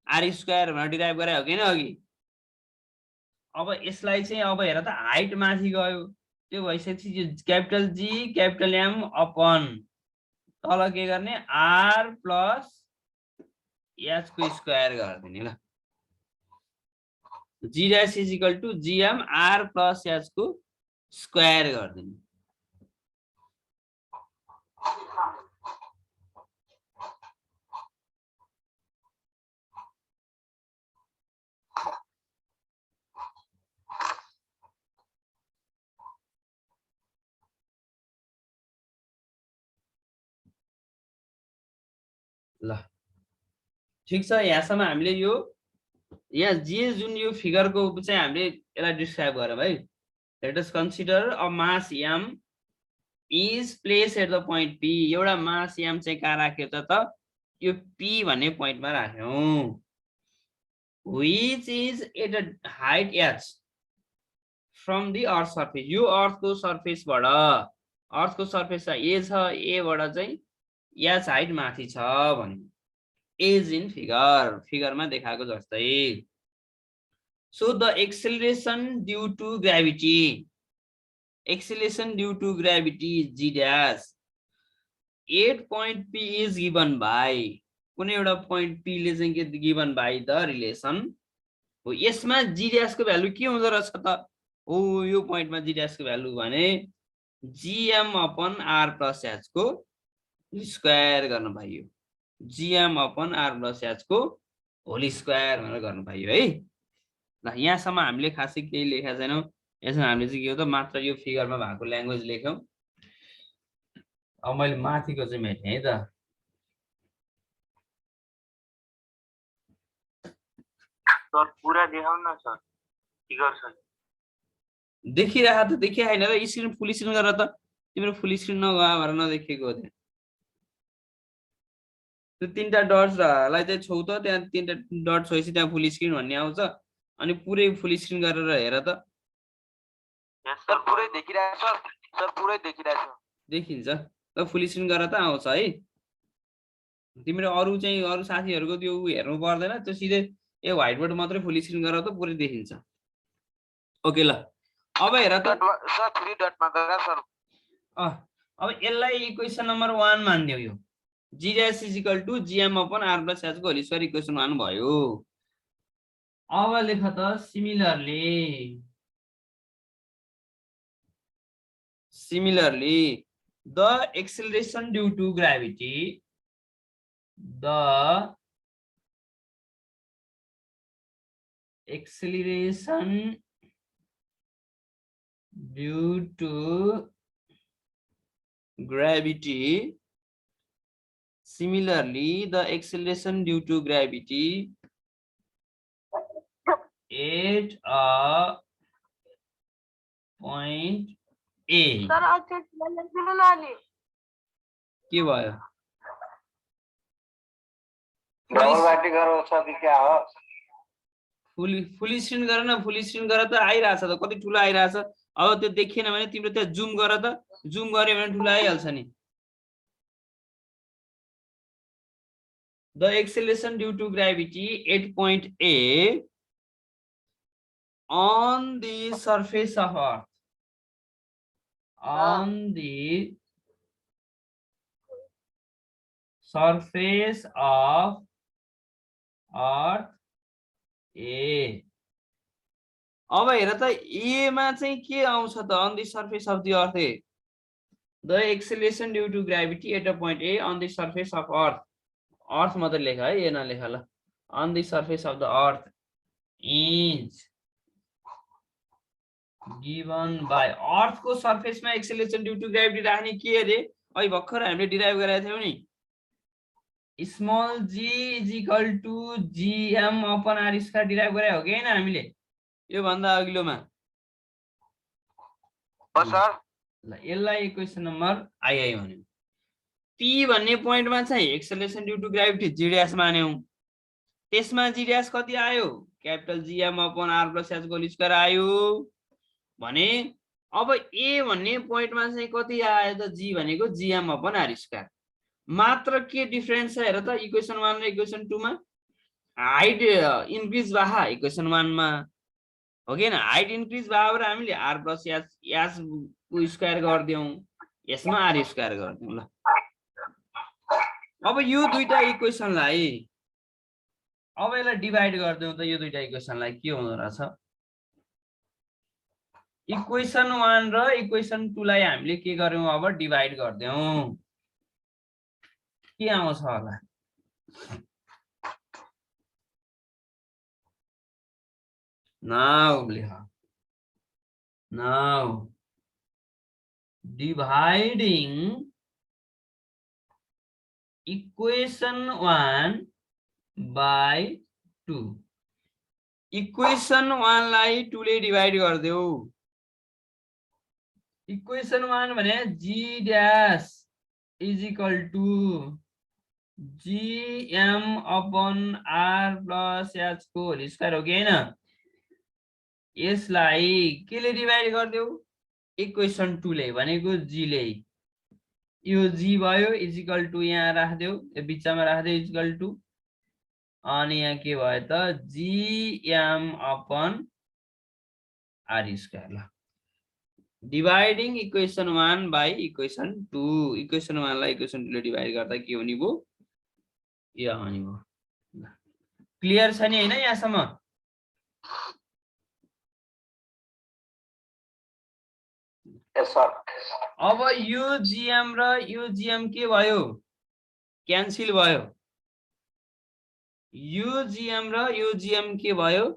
r स्क्वायर भनेर डिराइभ गरे हो किन अघि अब यसलाई चाहिँ अब हेर त हाइट माथि गयो त्यो भइसकेपछि capital G capital M upon तल के गर्ने आर प्लस एच को स्क्वायर गरिदिने ल G dash is equal to GM R plus H को स्क्वायर गरिदिने ल ठीक छ यहाँसम्म हामीले यो यहाँ जे जुन यो फिगरको चाहिँ हामीले यसलाई डिस्क्राइब गरौँ है let us consider a mass m is place at the point p एउटा मास m चाहिँ कहाँ राख्यो त यो p भन्ने पोइन्टमा राख्यौं which is at a height h from the earth surface यो अर्थको सरफेसबाट अर्थको सरफेस a छ a बाट चाहिँ h हाइट माथि छ भने is in फिगरमा देखाएको जस्तै so the acceleration due to gravity is g dash 8 point P is given by कुनै एउटा point P ले चाहिँ के given by the relation हो यसमा g dash को भ्यालु के हुँदो रहेछ त हो यो पोइन्टमा g dash को भ्यालु भने gm upon r plus h को स्क्वायर गर्न पाइयो gm upon r plus h को होल स्क्वायर भनेर गर्न पाइयो है ल यहाँसम्म हामीले खासै केही लेखेका छैनौं यसमा हामीले चाहिँ के हो त मात्र यो फिगरमा भएको ल्याङ्ग्वेज लेख्यौं अब मैले माथिको चाहिँ मेट्ने है त सर पूरा देखाउन न सर फिगर सर देखिरहा त देखिया हैन र स्क्रिन फुल स्क्रिन गरेर त तिम्रो फुल स्क्रिन नगयो भनेर नदेखेको हो त्यहाँ त्यो तीनटा डट्सलाई चाहिँ छौ त त्यहाँ तीनटा डट छोएपछि त्यहाँ फुल स्क्रिन भन्ने आउँछ अनि पुरै फुल स्क्रिन गरेर हेर त सर पुरै देखिरहेछ सर पुरै देखिरहेछ देखिन्छ ल फुल स्क्रिन गरेर त आउँछ है तिम्रो अरु चाहिँ अरु साथीहरुको त्यो हेर्नु पर्दैन त्यो सिधै ए व्हाइट बोर्ड मात्रै फुल स्क्रिन गरेर त पुरै देखिन्छ ओके ल अब हेर त सर 3 डटमा गरा सर अब यसलाई इक्वेसन नम्बर 1 मान्दियौ यो g dash is equal to gm upon r plus h को होल स्क्वायर इक्वेसन 1 भयो अब लेख त similarly the acceleration due to gravity Similarly, the acceleration due to gravity at a point A. Sir अच्छा लेख्दिनु न अलि के भयो डबल बाटी गरौ छ कि क्या हो फुल स्क्रिन गर न फुल स्क्रिन गर त आइराछ त कति ठुलो आइराछ अब त्यो देखिएन भने तिम्रो त्यहाँ जुम गर त जुम गरे भने ठुलो आइहाल्छ नि The acceleration due to gravity at point A on the surface of Earth A अब हेर त ए मा चाहिँ के आउँछ त on the surface of the earth A the acceleration due to gravity at a point A on the surface of Earth अर्थ मात्र लेख है ए नलेख ल on the surface of the earth is given by earth को surface मा acceleration due to gravity राख्ने के अरे अहिले भर्खर हामीले डिराइभ गरेका थियौ नि small g is equal to gm upon r square derive गरे हो कि हैन हामीले यो भन्दा अघिल्लोमा हो सर ल यसलाई इक्वेसन नम्बर आई भन्यौ P भन्ने पोइन्टमा चाहिँ acceleration due to gravity g dash मान्यौ त्यसमा g ड्याश कति आयो capital gm upon r plus h whole square आयो भने अब a भन्ने पोइन्टमा चाहिँ कति आयो त g भनेको gm अपॉन r स्क्वायर मात्र के डिफरेन्स छ हेर त इक्वेसन 1 र इक्वेसन 2 मा हाइट इन्क्रिज भा इक्वेसन 1 मा हो कि हैन हाइट इन्क्रिज भा र हामीले r प्लस h को स्क्वायर गर्दियौ यसमा r स्क्वायर गर्दियौ ल अब यो दुईटा इक्वेसनलाई अब यसलाई डिवाइड गर्दियौ त यो दुईटा इक्वेसनलाई के हुँदो रहेछ इक्वेसन 1 र इक्वेसन 2 लाई हामीले के गर्यौ अब डिवाइड गर्दियौ के आउँछ होला now dividing equation 1 by 2 equation 1 लाई 2 ले डिवाइड गर्दियौ इक्वेसन 1 भने g dash is equal to gm upon r plus h को होल स्क्वायर हो कि हैन यसलाई के ले डिवाइड गर्दियौ इक्वेसन 2 ले भनेको g ले यो g भयो इज इक्वल टु यहाँ राख्दियौ यो बिचमा राख्दियौ इज इक्वल टु अनि यहाँ के भयो त gm upon r स्क्वायर ल dividing equation 1 by equation 2 equation 1 लाई इक्वेसन 2 ले डिवाइड गर्दा के हुने भयो यो आउने भयो क्लियर छ नि हैन यहाँसम्म यस सर अब यो जीएम र यो जीएम के भयो क्यान्सल भयो यो जीएम र यो जीएम के भयो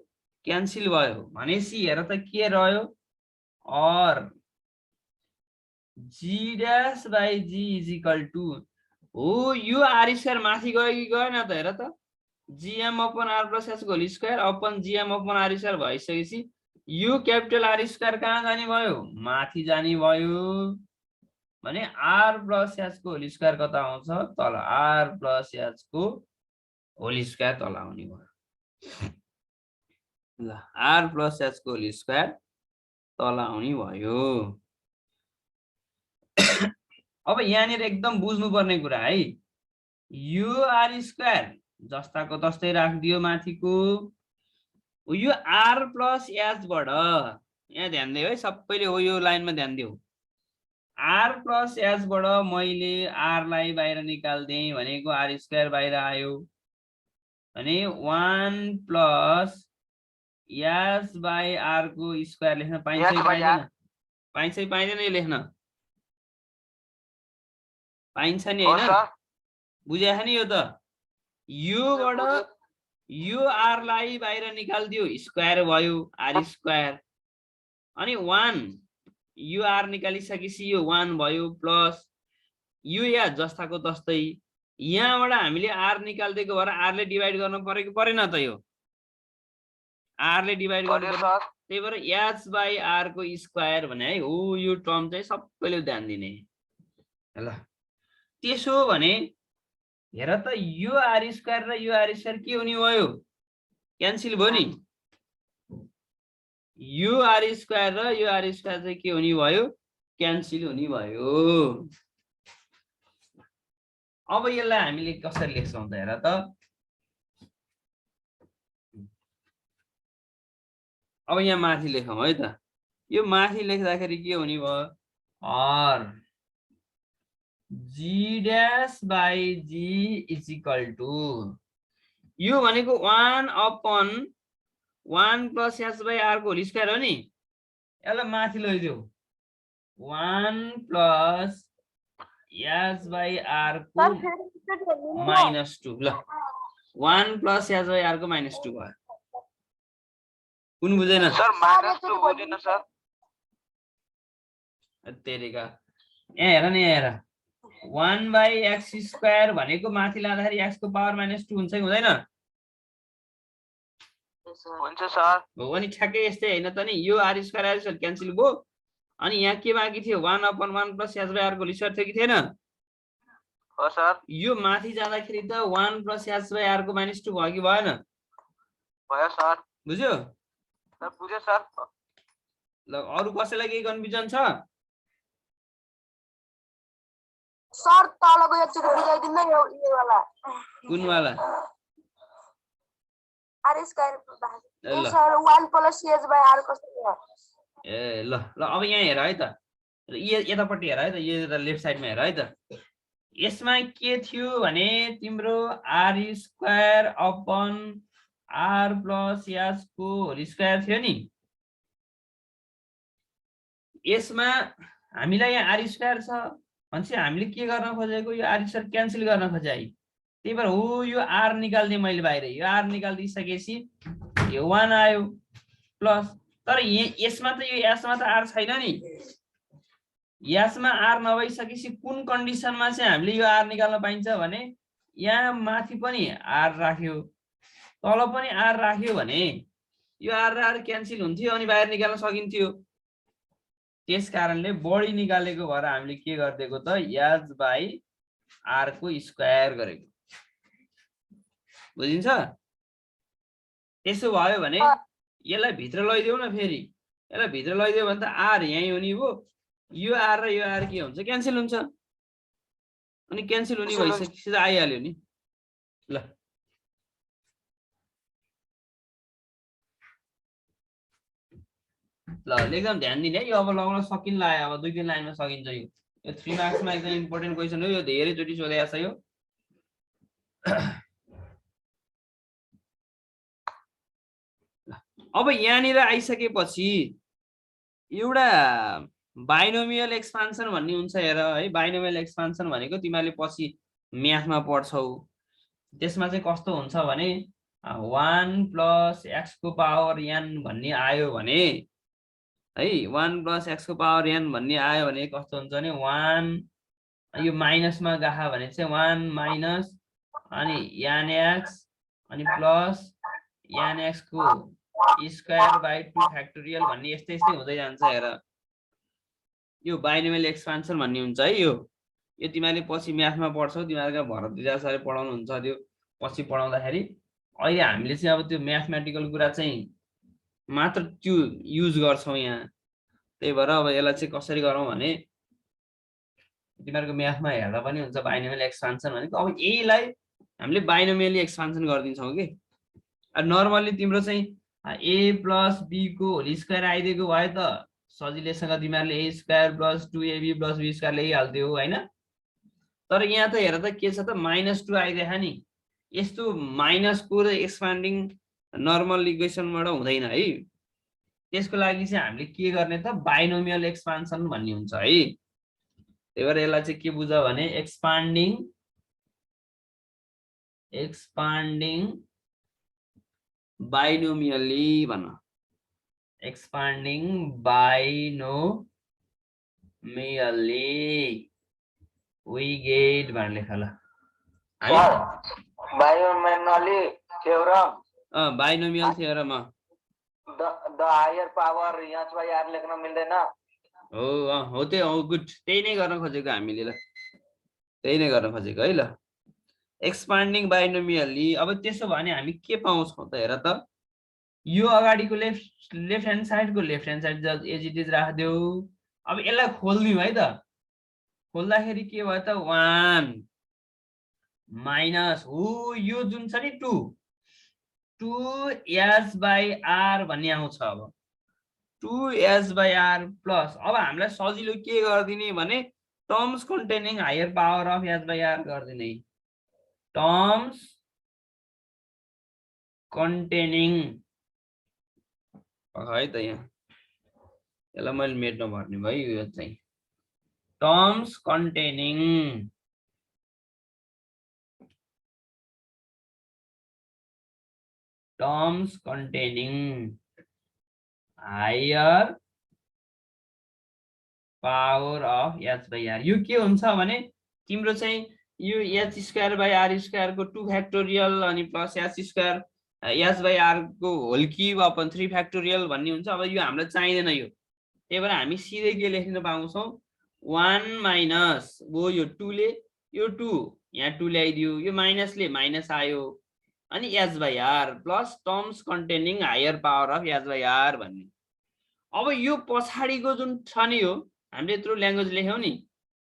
क्यान्सल भयो भनेपछि हेर त के रह्यो और g dash by g is equal to हो यो r स्क्वायर माथि गयो कि गएन त हेर त gm upon r plus s whole square upon gm upon r square भइसकेपछि यो क्यापिटल r स्क्वायर कहाँ जाने भयो माथि जाने भयो भने r plus s को होल स्क्वायर कता आउँछ तल r plus s को होल स्क्वायर तल आउने भयो ल r plus s को होल स्क्वायर तल आउने भयो अब यहाँनिर एकदम बुझ्नु पर्ने कुरा है यो r स्क्वायर जस्ताको तस्तै राखिदियो माथिको यो r plus s बाट यहाँ ध्यान दियो है सबैले हो यो लाइनमा ध्यान दियो r plus s बाट मैले r लाई बाहिर निकाल्दै भनेको r स्क्वायर बाहिर आयो भने 1 plus s by r को स्क्वायर लेख्न पाइन्छ कि पाइँदैन पाइन्छ कि पाइँदैन यो लेख्न पाइन्छ नि हैन बुझ्या नि यो त योबाट यो r लाई बाहिर निकाल्दियो स्क्वायर भयो r स्क्वायर अनि 1 यो r निकालिसकेपछि यो 1 भयो प्लस यो या जस्ताको तस्तै यहाँबाट हामीले r निकाल्दिएको भएर r ले डिवाइड गर्न पर्यो कि परेन त यो r ले डिवाइड गर्नु पर्यो त्यही भएर h by r को स्क्वायर भने है हो यो टर्म चाहिँ सबैले ध्यान दिने ल त्यसो भने हेर त यो r स्क्वायर र यो r स्क्वायर के हुने भयो क्यान्सल भयो नि यो r स्क्वायर र यो r स्क्वायर चाहिँ के हुने भयो क्यान्सल हुने भयो अब यसलाई हामीले कसरी लेख्छौं त हेर त अब यहाँ माथि लेखौं है त यो माथि लेख्दाखेरि के हुने भयो r g dash by g is equal to यो भनेको 1 upon 1 plus s by r को होल स्क्वायर हो नि यसलाई माथि लैदेऊ 1 plus s by r को -2 ल 1 plus s by r को -2 भयो कुन बुझेन सर -2 बुझिन सर तेरेका यहाँ हेर नि यहाँ हेर 1 by x स्क्वायर भनेको माथि लाँदाखेरि x को पावर -2 हुन्छ कि हुँदैन हुन्छ सर हो अनि ठ्याक्कै यस्तै हैन त नि यो r स्क्वायर क्यान्सल भयो अनि यहाँ के बाँकी थियो 1 upon 1 plus s by r को होल स्क्वायर थियो कि थिएन हो सर यो माथि जाँदाखेरि त 1 plus s by r को -2 भयो कि भएन भयो सर बुझ्यो सर बुझे सर ल अरु कसैलाई केही कन्फ्युजन छ सर तलको एकचोटि बुझाइदिनु न यो वाला कुन वाला r स्क्वायर ल sir 1 plus s by r कसरी हो ए ल ल अब यहाँ हेर है त यतापट्टि हेर है त यो लेफ्ट साइडमा हेर है त यसमा के थियो भने तिम्रो r square upon r plus s को होल स्क्वायर थियो नि यसमा हामीलाई यहाँ r स्क्वायर छ भनेपछि हामीले के गर्न खोजेको यो r स्क्वायर क्यान्सल गर्न खोजे है त्यही भएर हो यो r निकाल्दिए मैले बाहिर यो r निकाल्दिसकेपछि यो 1 आयो प्लस तर यसमा त यो s मा त r छैन नि s मा r नभइसकेपछि कुन कन्डिसनमा चाहिँ हामीले यो r निकाल्न पाइन्छ भने यहाँ माथि पनि r राख्यो तल पनि r राख्यो भने यो r र r क्यान्सल हुन्थ्यो अनि बाहिर निकाल्न सकिन्थ्यो त्यस कारणले बढी निकालेको भएर हामीले के गर्देको त h by r को स्क्वायर गरेको बुझिन्छ त्यसो भयो भने यसलाई भित्र लैदेऊ न फेरि यसलाई भित्र लैदेऊ भने त r यही हुने भो यो r र यो r के हुन्छ क्यान्सल हुन्छ अनि क्यान्सल हुने भइसकेपछि आइहाल्यो नि ल ल एकदम ध्यान दिने है यो अब लगाउन सकिन लाग्यो अब 2-3 लाइनमा सकिन्छ यो 3 मार्क्समा एकदम इम्पोर्टेन्ट क्वेसन हो यो धेरै चोटी सोधेको छ यो अब यहाँनिर आइसकेपछि एउटा बाइनोमियल एक्सपान्सन भन्ने हुन्छ हेर है बाइनोमियल एक्सपान्सन भनेको तिमीहरूले पछि म्याथमा पढ्छौ त्यसमा चाहिँ कस्तो हुन्छ भने 1 + x को पावर n भन्ने आयो भने है 1 + x को पावर n भन्ने आयो भने कस्तो हुन्छ भने 1 यो माइनसमा गयो भने चाहिँ 1 माइनस अनि nx अनि प्लस nx को स्क्वायर बाइ 2 फ्याक्टोरियल भन्ने यस्तै यस्तै हुँदै जान्छ हेर यो बाइनोमियल एक्सपान्सन भन्ने हुन्छ है यो तिमीहरूले पछि म्याथमा पढ्छौ तिमीहरूका भरत दिदा सरले पढाउनु हुन्छ त्यो पछि पढाउँदाखेरि अहिले हामीले चाहिँ अब त्यो म्याथमेटिकल कुरा चाहिँ मात्र त्यो युज गर्छौं यहाँ त्यही भएर अब यसलाई चाहिँ कसरी गरौँ भने तिमीहरूको म्याथमा हेर्दा पनि हुन्छ बाइनोमियल एक्सपान्सन भनेको अब यहीलाई हामीले बाइनोमियली एक्सपान्सन गरिदिन्छौँ कि नर्मली तिम्रो चाहिँ a + b को होल स्क्वायर आइदिएको भए त सजिलैसँग तिमीहरूले a² + 2ab + b² लेखिहाल्थ्यौ हैन तर यहाँ त हेर त के छ त -2 आइदिएछ नि यस्तो माइनसको र एक्सपान्डिङ नर्मल इक्वेसनबाट हुँदैन है त्यसको लागि चाहिँ हामीले के गर्ने त बाइनोमियल एक्सपान्सन भन्ने हुन्छ है त्यही भएर यसलाई चाहिँ के बुझ भने एक्सपान्डिङ बाइनोमियली भन एक्सपान्डिङ बाइनोमियली we get भनेर लेख ल binomially theorem binomial theorem the higher power h by r लेख्न मिल्दैन हो त्यो हो गुड त्यही नै गर्न खोजेको हामीले ल त्यही नै गर्न खोजेको है ल एक्सपान्डिङ बाइनोमियली अब त्यसो भने हामी के पाउँछौं त हेर त यो अगाडिको लेफ्ट ह्यान्ड साइडको left hand side as it is राख्देऊ अब यसलाई खोल्दियौ है त खोल्दाखेरि के भयो त 1 माइनस यो जुन छ नि 2h by r भन्ने आउँछ अब 2h by r प्लस अब हामीलाई सजिलो के गर्दिने भने terms containing higher power of h by r गर्दिने टर्म्स कन्टेनिङ है त यहाँ यसलाई मैले मेट्न पर्ने भयो यो चाहिँ terms containing higher power of h by r यो के हुन्छ भने तिम्रो चाहिँ यो h² by r² को 2 फ्याक्टोरियल अनि plus h² h by r को होल क्यूब अपन 3 फ्याक्टोरियल भन्ने हुन्छ अब यो हामीलाई चाहिदैन यो त्यही भएर हामी सिधै के लेख्न पाउँछौं 1 माइनस यो 2 ले यो 2 यहाँ 2 ल्याइदियो यो माइनसले माइनस आयो अनि h by r plus terms containing higher power of h by r भन्ने अब यो पछाडीको जुन छ नि यो हामीले यत्रो ल्याङ्ग्वेज लेख्यौ नि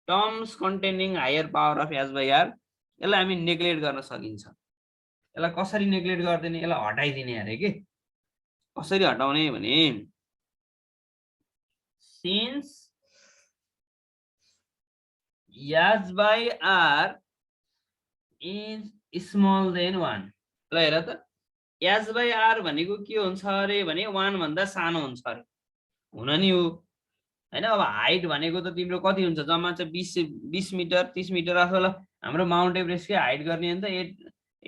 terms containing higher power of h by r यसलाई हामी नेग्लेक्ट गर्न सकिन्छ यसलाई कसरी नेग्लेक्ट गर्दिने यसलाई हटाइदिने अरे के कसरी हटाउने भने since h by r is small than 1 ल हेर त h by r भनेको के हुन्छ अरे भने 1 भन्दा सानो हुन्छ अरे हुन नि हो हैन अब हाइट भनेको त तिम्रो कति हुन्छ जम्मा चाहिँ 20 मिटर 30 मिटर अथवा हाम्रो माउन्ट एभरेस्टकै हाइट गर्ने नि त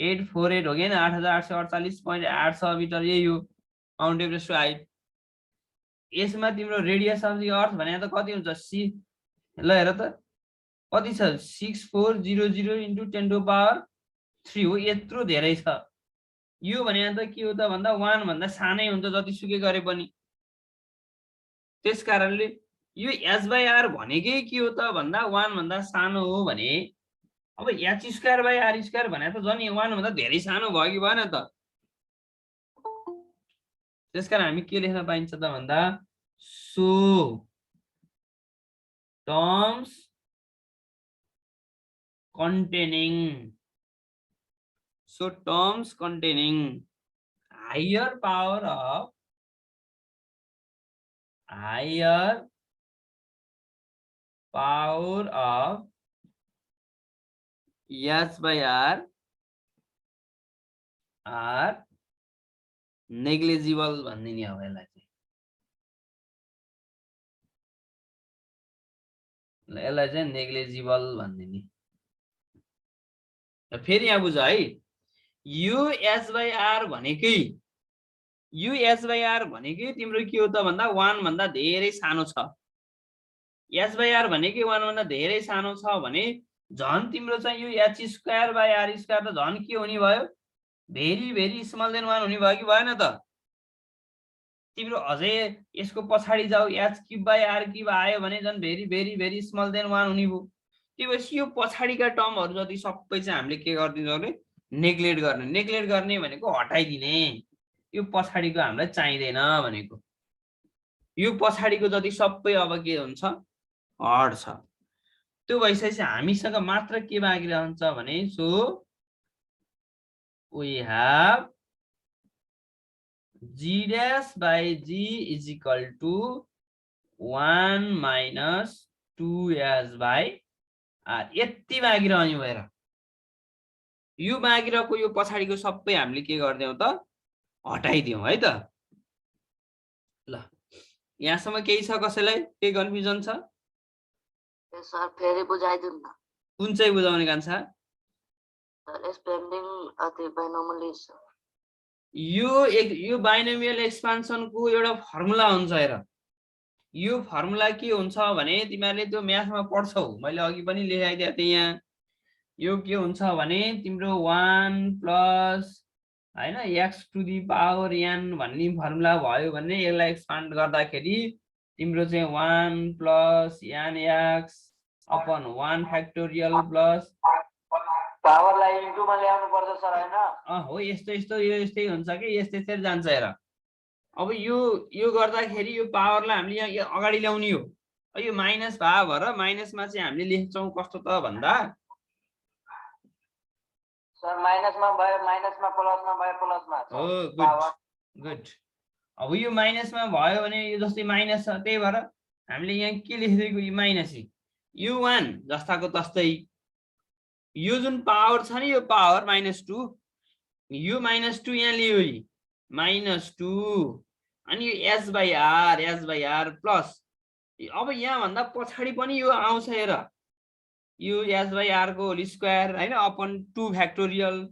848 हो हैन 8848.86 मिटर यही हो माउन्ट एभरेस्टको हाइट यसमा तिम्रो रेडियस अफ द अर्थ भने त कति हुन्छ सी ल हेर त कति छ 6400 into 10⁻³ हो यत्रो धेरै छ यो भने त के हो त भन्दा 1 भन्दा सानै हुन्छ जतिसुकै गरे पनि त्यसकारणले यो h by r भनेकै के हो त भन्दा 1 भन्दा सानो हो भने अब h² by r² भने त झन् 1 भन्दा धेरै सानो भयो कि भएन त त्यसकारण हामी के लेख्न पाइन्छ त भन्दा so terms containing higher power of higher power of S by R are negligible भन्दिने हो यसलाई चाहिँ। यसलाई चाहिँ नेग्लिजिबल भन्दिने। फेरि यहाँ बुझ है, यु एस बाई आर भनेकै तिम्रो के हो त भन्दा 1 भन्दा धेरै सानो छ। एस बाई आर भनेकै 1 भन्दा धेरै सानो छ भने झन् तिम्रो चाहिँ यो H square by R square त झन् के हुने भयो, भेरी भेरी स्मल देन 1 हुने भयो कि भएन त। तिम्रो अझै यसको पछाडि जाऊ, H cube by R cube आयो भने झन् very very very small than 1 हुने भयो। त्यसपछि यो पछाडिका टर्महरू जति सबै चाहिँ हामीले के गरिदिन्छौँ भने नेग्लेक्ट गर्ने। नेग्लेक्ट गर्ने भनेको हटाइदिने। यो पछाडिको हामीलाई चाहिँदैन भनेको। यो पछाडिको जति सबै अब के हुन्छ, हट्छ। त्यो भइसकेपछि हामीसँग मात्र के बाँकी रहन्छ भने so we have g dash by g is equal to 1 minus 2s by r। यति बाँकी रहने भएर यो बाँकी रहेको यो पछाडिको सबै हामीले के गर्दियौँ त, हटाइदियौँ है त। ल यहाँसम्म केही छ, कसैलाई केही कन्फ्युजन छ? सर फेरि बुझाइदिनु न। कुन चाहिँ बुझाउने कान्छा? सर एक्सपेन्डिङ अति बाइनोमियल सर। यो बाइनोमियल एक्सपान्सनको एउटा फर्मुला हुन्छ हेर। यो फर्मुला के हुन्छ भने तिमीहरूले त्यो म्याथमा पढ्छौ, मैले अघि पनि लेखाइदिएको थिएँ यहाँ। यो के हुन्छ भने तिम्रो 1 प्लस हैन x to the power n भन्ने फर्मुला भयो भने यसलाई एक्सपान्ड गर्दाखेरि तिम्रो चाहिँ 1 plus nx upon 1 factorial plus पावरलाई इन्टुमा ल्याउनु पर्छ सर हैन? हो यस्तो यस्तो यो यस्तै हुन्छ कि यस्तै जान्छ हेर। अब यो गर्दाखेरि यो पावरलाई हामीले यहाँ अगाडि ल्याउने हो। यो माइनस भए भएर माइनसमा चाहिँ हामीले लेख्छौँ कस्तो त भन्दा सर माइनसमा भयो माइनसमा, प्लसमा भयो प्लसमा। हो गुड। अब यो माइनसमा भयो भने यो जस्तै माइनस छ, त्यही भएर हामीले यहाँ के लेखिदिएको, यो माइनस यो 1 जस्ताको तस्तै यो जुन पावर छ नि, यो पावर -2, यो -2 यहाँ लियो -2 अनि यो s बाई आर प्लस अब यहाँ भन्दा पछाडि पनि यो आउँछ हेर, यो s बाई आर को होल स्क्वायर हैन अपन 2 फ्याक्टोरियल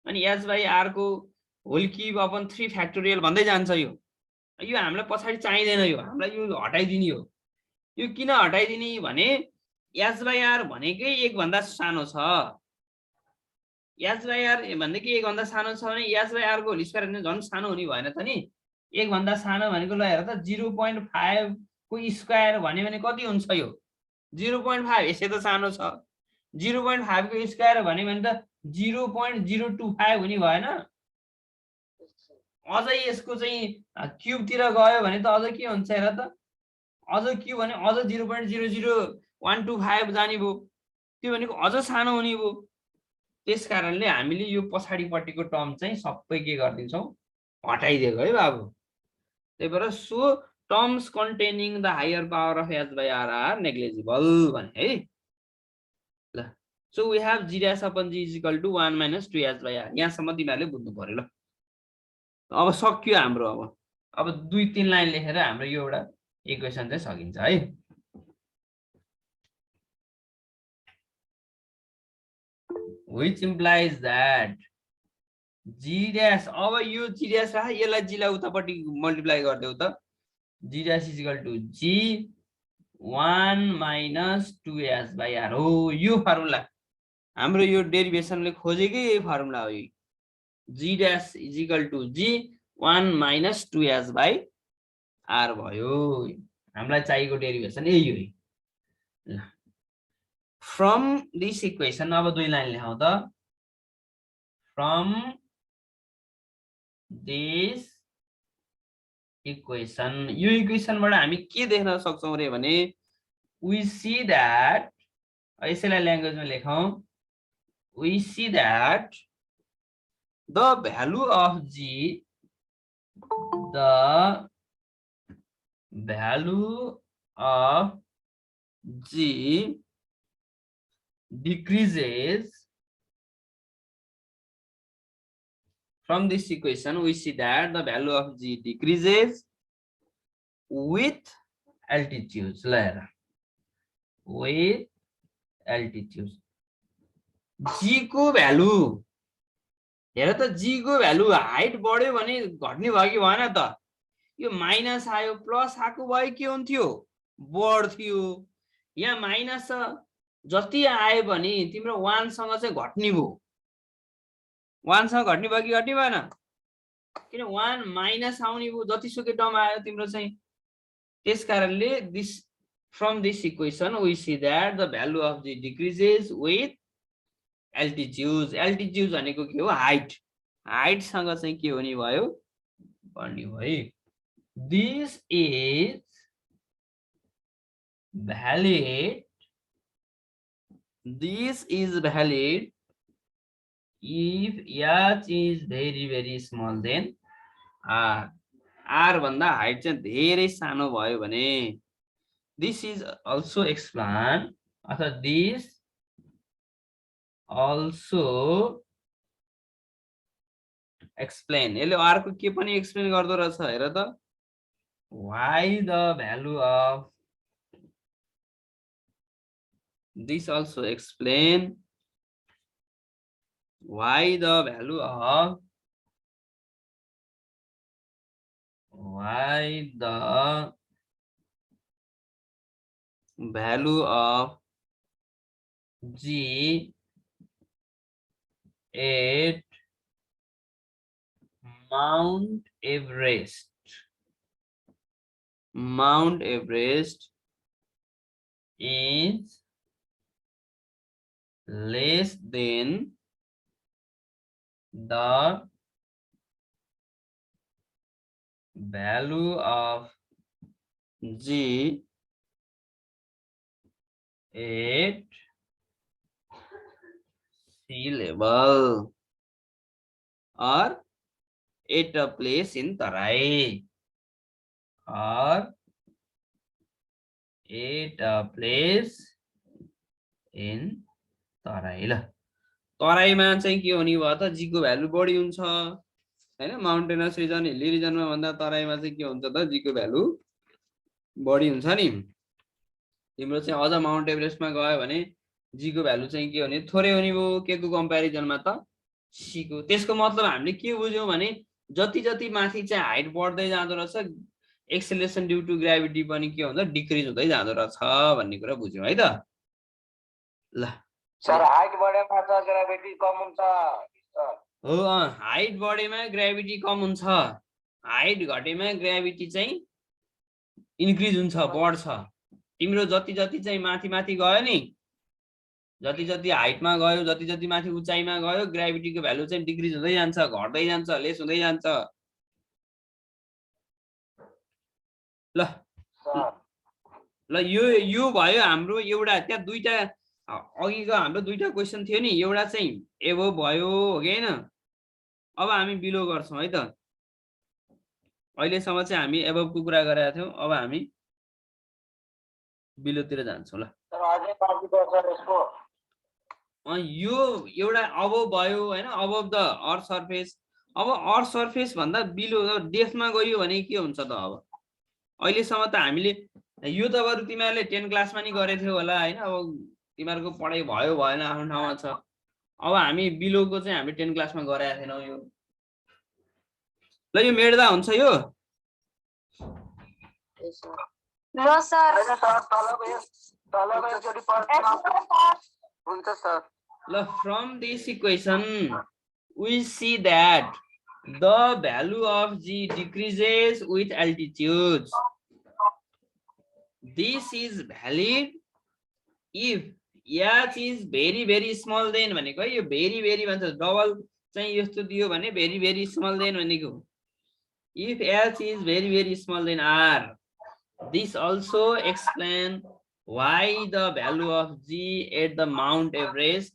अनि s बाई आर को होल क्युब अपन 3 फ्याक्टोरियल भन्दै जान्छ। यो हामीलाई पछाडि चाहिँदैन, यो हामीलाई यो हटाइदिने हो। यो किन हटाइदिने भने s बाई आर भनेकै 1 भन्दा सानो छ। s बाई आर भनेकै 1 भन्दा सानो छ भने s बाई आर को होल स्क्वायर भने झन् सानो हुने भएन त नि। 1 भन्दा सानो भनेको ल हेर त 0.5 को स्क्वायर भन्यो भने कति हुन्छ यो 0.5, यसै त सानो छ। 0.5 को स्क्वायर भन्यो भने त 0.025 हुने भएन। अझै यसको चाहिँ क्युबतिर गयो भने त अझ के हुन्छ हेर त, अझ क्युब भने अझ 0.00125 जाने भयो। त्यो भनेको अझ सानो हुने भयो। त्यस कारणले हामीले यो पछाडिपट्टिको टर्म चाहिँ सबै के गरिदिन्छौँ, हटाइदिएको है बाबु। त्यही भएर so terms containing the higher power of h by r are negligible भने है। ल so we have g dash upon g is equal to 1 minus 2h by r। यहाँसम्म तिमीहरूले बुझ्नु पर्यो। ल अब सक्यो हाम्रो। अब 2-3 लाइन लेखेर हाम्रो यो एउटा इक्वेसन चाहिँ सकिन्छ है। which implies that g dash, अब यो g dash राख, यसलाई g लाई उतापट्टि मल्टिप्लाई गर्देऊ त, g dash is equal to g 1 minus 2h by r हो। यो फर्मुला हाम्रो यो डेरिभेसनले खोजेकै यही फर्मुला हो। g dash is equal to g 1 minus 2h by r भयो। हामीलाई चाहिएको डेरिभेसन यही हो। ल फ्रम दिस इक्वेसन, अब 2 लाइन लेखौँ त। फ्रम दिस इक्वेसन, यो इक्वेसनबाट हामी के देख्न सक्छौँ रे भने we see that, यसैलाई ल्याङ्ग्वेजमा लेखौँ, we see that the value of g, the value of G decreases from this equation. We see that the value of G decreases with altitudes. With altitudes. G को value हेर त G को भ्यालु हाइट बढ्यो भने घट्ने भयो कि भएन त? यो माइनस आयो प्लस आएको भए के हुन्थ्यो? बढ्थ्यो। यहाँ माइनस जति आयो भने तिम्रो 1 सँग चाहिँ घट्ने भयो। 1 सँग घट्ने भयो कि घट्ने भएन? किन 1 माइनस आउने भयो जतिसुकै टर्म आयो तिम्रो चाहिँ। त्यसकारणले from this equation we see that the value of G decreases with altitudes. Altitudes भनेको के हो? हाइट। हाइट सँग चाहिँ के हुने भयो? बढ्ने भयो। This is valid. This is valid if h is very small then r. r भन्दा हाइट चाहिँ धेरै सानो भयो भने this is also explained अथवा this also explain. यसले r को के पनि एक्सप्लेन गर्दो रहेछ हेर त। Why the value of this also explain why the value of G at Mount Everest is less than the value of G at sea level or at a place in Tarai or at a place in Tarai। ल तराईमा चाहिँ के हुने भयो त? जी को भ्यालु बढी हुन्छ हैन। माउन्टेनस रिजन हिल्ली रिजनमा भन्दा तराईमा चाहिँ के हुन्छ त? जी को भ्यालु बढी हुन्छ नि। तिम्रो चाहिँ अझ माउन्ट एभरेस्टमा गयो भने जी को भ्यालु चाहिँ के हुने? थोरै हुने भयो। के को कम्प्यारिजनमा त? सी को। त्यसको मतलब हामीले के बुझ्यौं भने जति जति माथि चाहिँ हाइट बढ्दै जाँदो रहेछ एक्सेलरेसन ड्यू टु ग्राभिटी पनि के हुन्छ? डिक्रिज हुँदै जाँदो रहेछ भन्ने कुरा बुझ्यौं है त। ल सर हाइट बढेमा त ग्राभिटी कम हुन्छ सर। हो हाइट बढेमा ग्राभिटी कम हुन्छ। हाइट घटेमा ग्राभिटी चाहिँ इन्क्रिज हुन्छ, बढ्छ। तिम्रो जति जति चाहिँ माथि माथि गयो नि, जति जति हाइटमा गयो, जति जति माथि उचाइमा गयो ग्राभिटीको भ्यालु चाहिँ डिक्रिज हुँदै जान्छ, घट्दै जान्छ, लेस हुँदै जान्छ। ल ल यो भयो हाम्रो एउटा। त्यहाँ दुईटा अघिको हाम्रो दुईटा क्वेशन थियो नि। एउटा चाहिँ एबो भयो हो कि हैन? अब हामी बिलो गर्छौं है त। अहिलेसम्म चाहिँ हामी एबोको कुरा गरेका थियौं। अब हामी बिलोतिर जान्छौं। ल सर अझै बाँकी छ सर यसको। यो एउटा अबोभ भयो हैन? Above the earth surface. अब अर्थ सरफेस भन्दा बिलो डेप्थमा गयो भने के हुन्छ त? अब अहिलेसम्म त हामीले यो त बरु तिमीहरुले 10 क्लासमा नि गरेथ्यौ होला हैन? अब तिमीहरुको पढाइ भयो भएन आफ्नो ठाउँमा छ। अब हामी बिलोको चाहिँ हामी 10 क्लासमा गराएको थिएनौ यो। ल यो मेट्दा हुन्छ यो? No sir. हुन्छ सर। ल from this equation we see that the value of G decreases with altitudes. This is valid if h is very small then भनेको है। यो very भन्छ, डबल चाहिँ यस्तो दियो भने very small then भनेको। If h is very small then r. This also explain why the value of G at the Mount Everest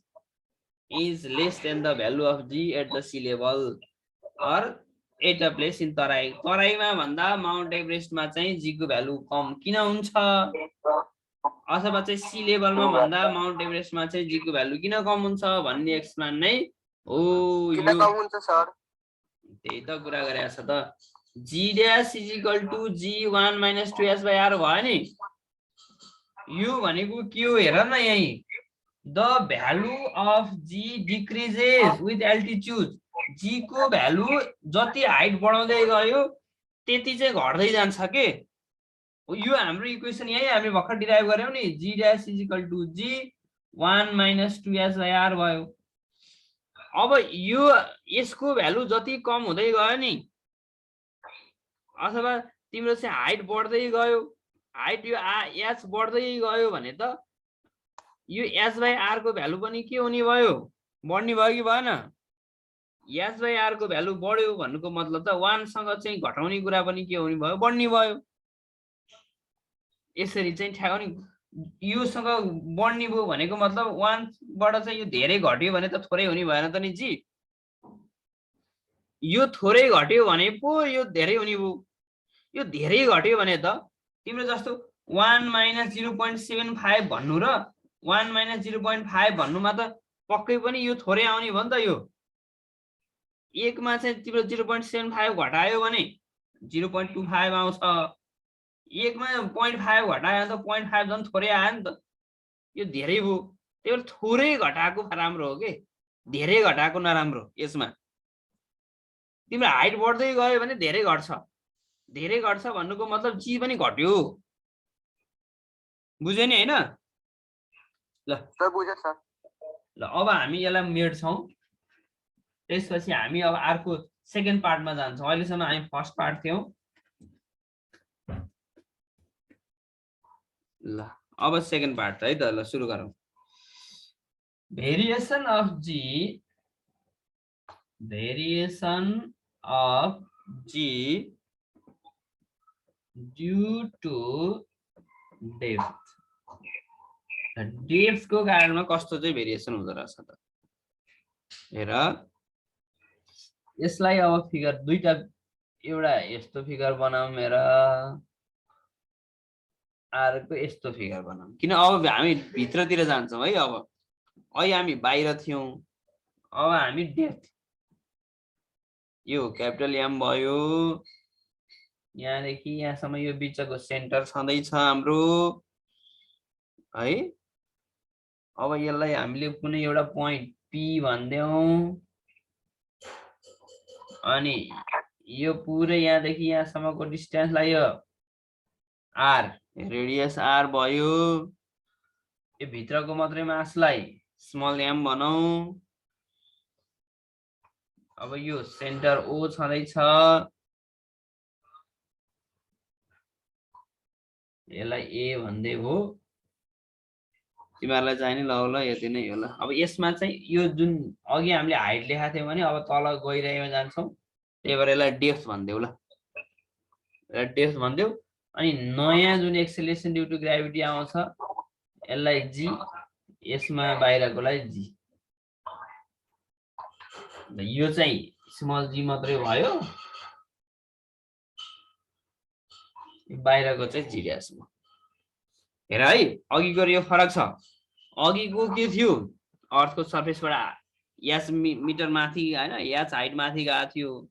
is less than the value of G at the sea level or at a place in Terai. तराईमा भन्दा माउन्ट एभरेस्टमा चाहिँ जी को भ्यालु कम किन हुन्छ, अथवा चाहिँ सी लेभलमा भन्दा माउन्ट एभरेस्टमा चाहिँ जी को भ्यालु किन कम हुन्छ भन्ने एक्सप्लेन नै हो किन यो। कम हुन्छ सर? त्यही त कुरा गरेको छ त। G dash is equal to G 1 - 2s / r भयो नि। यो भनेको के हो हेर न, यही the value of G decreases with altitude. G को भ्यालु जति हाइट बढाउँदै गयो त्यति चाहिँ घट्दै जान्छ के। यो हाम्रो इक्वेसन यही हामी भर्खर डिराइभ गर्यौं नि, G dash is equal to G 1 - 2s / r भयो। अब यो यसको भ्यालु जति कम हुँदै गयो नि, अथवा तिम्रो चाहिँ हाइट बढ्दै गयो, हाइट यो एच बढ्दै गयो भने त यो एच बाई आर को भ्यालु पनि के हुने भयो, बढ्ने भयो कि भएन। एच बाई आर को भ्यालु बढ्यो भन्नुको मतलब त 1 सँग चाहिँ घटाउने कुरा पनि के हुने भयो, बढ्ने भयो। यसरी चाहिँ ठ्याक नि, यो सँग बढ्ने भयो भनेको मतलब 1 बाट चाहिँ यो धेरै घट्यो भने त थोरै हुने भएन त नि जी। यो थोरै घट्यो भने पो यो धेरै हुने भयो। यो धेरै घट्यो भने त तिम्रो जस्तो 1 - 0.75 भन्नु र 1 - 0.5 भन्नुमा त पक्कै पनि यो थोरै आउने भयो नि त। यो एकमा चाहिँ तिम्रो 0.75 घटायो भने 0.25 आउँछ, एकमा 0.5 घटायो भने त 0.5 झन् थोरै आयो नि त। यो धेरै भयो, त्यही भएर थोरै घटाएको राम्रो हो के, धेरै घटाएको नराम्रो। यसमा तिम्रो हाइट बढ्दै गयो भने धेरै घट्छ, धेरै घट्छ भन्नुको मतलब जी पनि घट्यो, बुझ्यो नि हैन? ल सर बुझ्यो सर। ल अब हामी यसलाई मेट्छौं, त्यसपछि हामी अब अर्को सेकेन्ड पार्टमा जान्छौं। अहिलेसम्म हामी फर्स्ट पार्ट थियौं। ल अब सेकेन्ड पार्ट है त। ल सुरु गरौँ। Variation of G due to depth. Depth को कारणमा कस्तो चाहिँ भेरिएसन हुँदो रहेछ त हेर। यसलाई अब फिगर दुईटा, एउटा यस्तो फिगर बनाऊँ मेरा, अर्को यस्तो फिगर बनाऊँ। किन अब हामी भित्रतिर जान्छौँ है। अब अहिले हामी बाहिर थियौं, अब हामी डेप्थ, यो क्यापिटल एम भयो, यहाँदेखि यहाँसम्म यो बिचको सेन्टर छँदैछ हाम्रो है। अब यसलाई हामीले कुनै एउटा पोइन्ट पी भन्देऊ, अनि यो पुरै यहाँदेखि यहाँसम्मको डिस्टेन्सलाई यो आर, रेडियस आर भयो। यो भित्रको मात्रै मासलाई स्मल एम भनौं। अब यो सेन्टर ओ छँदैछ, यसलाई ए भन्दै हो। तिमीहरूलाई चाहिने ल ल यति नै हो। ल अब यसमा चाहिँ यो जुन अघि हामीले हाइट लेखाएको थियौँ भने अब तल गइरहेमा जान्छौँ, त्यही भएर यसलाई डेप्थ भन्देऊ। ल डेप्थ भन्देऊ। अनि नयाँ जुन एक्सेलरेसन ड्यू टु ग्राभिटी आउँछ यसलाई जी, यसमा बाहिरकोलाई जी। यो चाहिँ स्मल जी मात्रै भयो, बाहिरको चाहिँ जी ड्यास हो। हेर है, अघिको यो फरक छ। अघिको के थियो, अर्थको सर्फेसबाट एच मिटर माथि हैन, एच हाइट माथि गएको थियो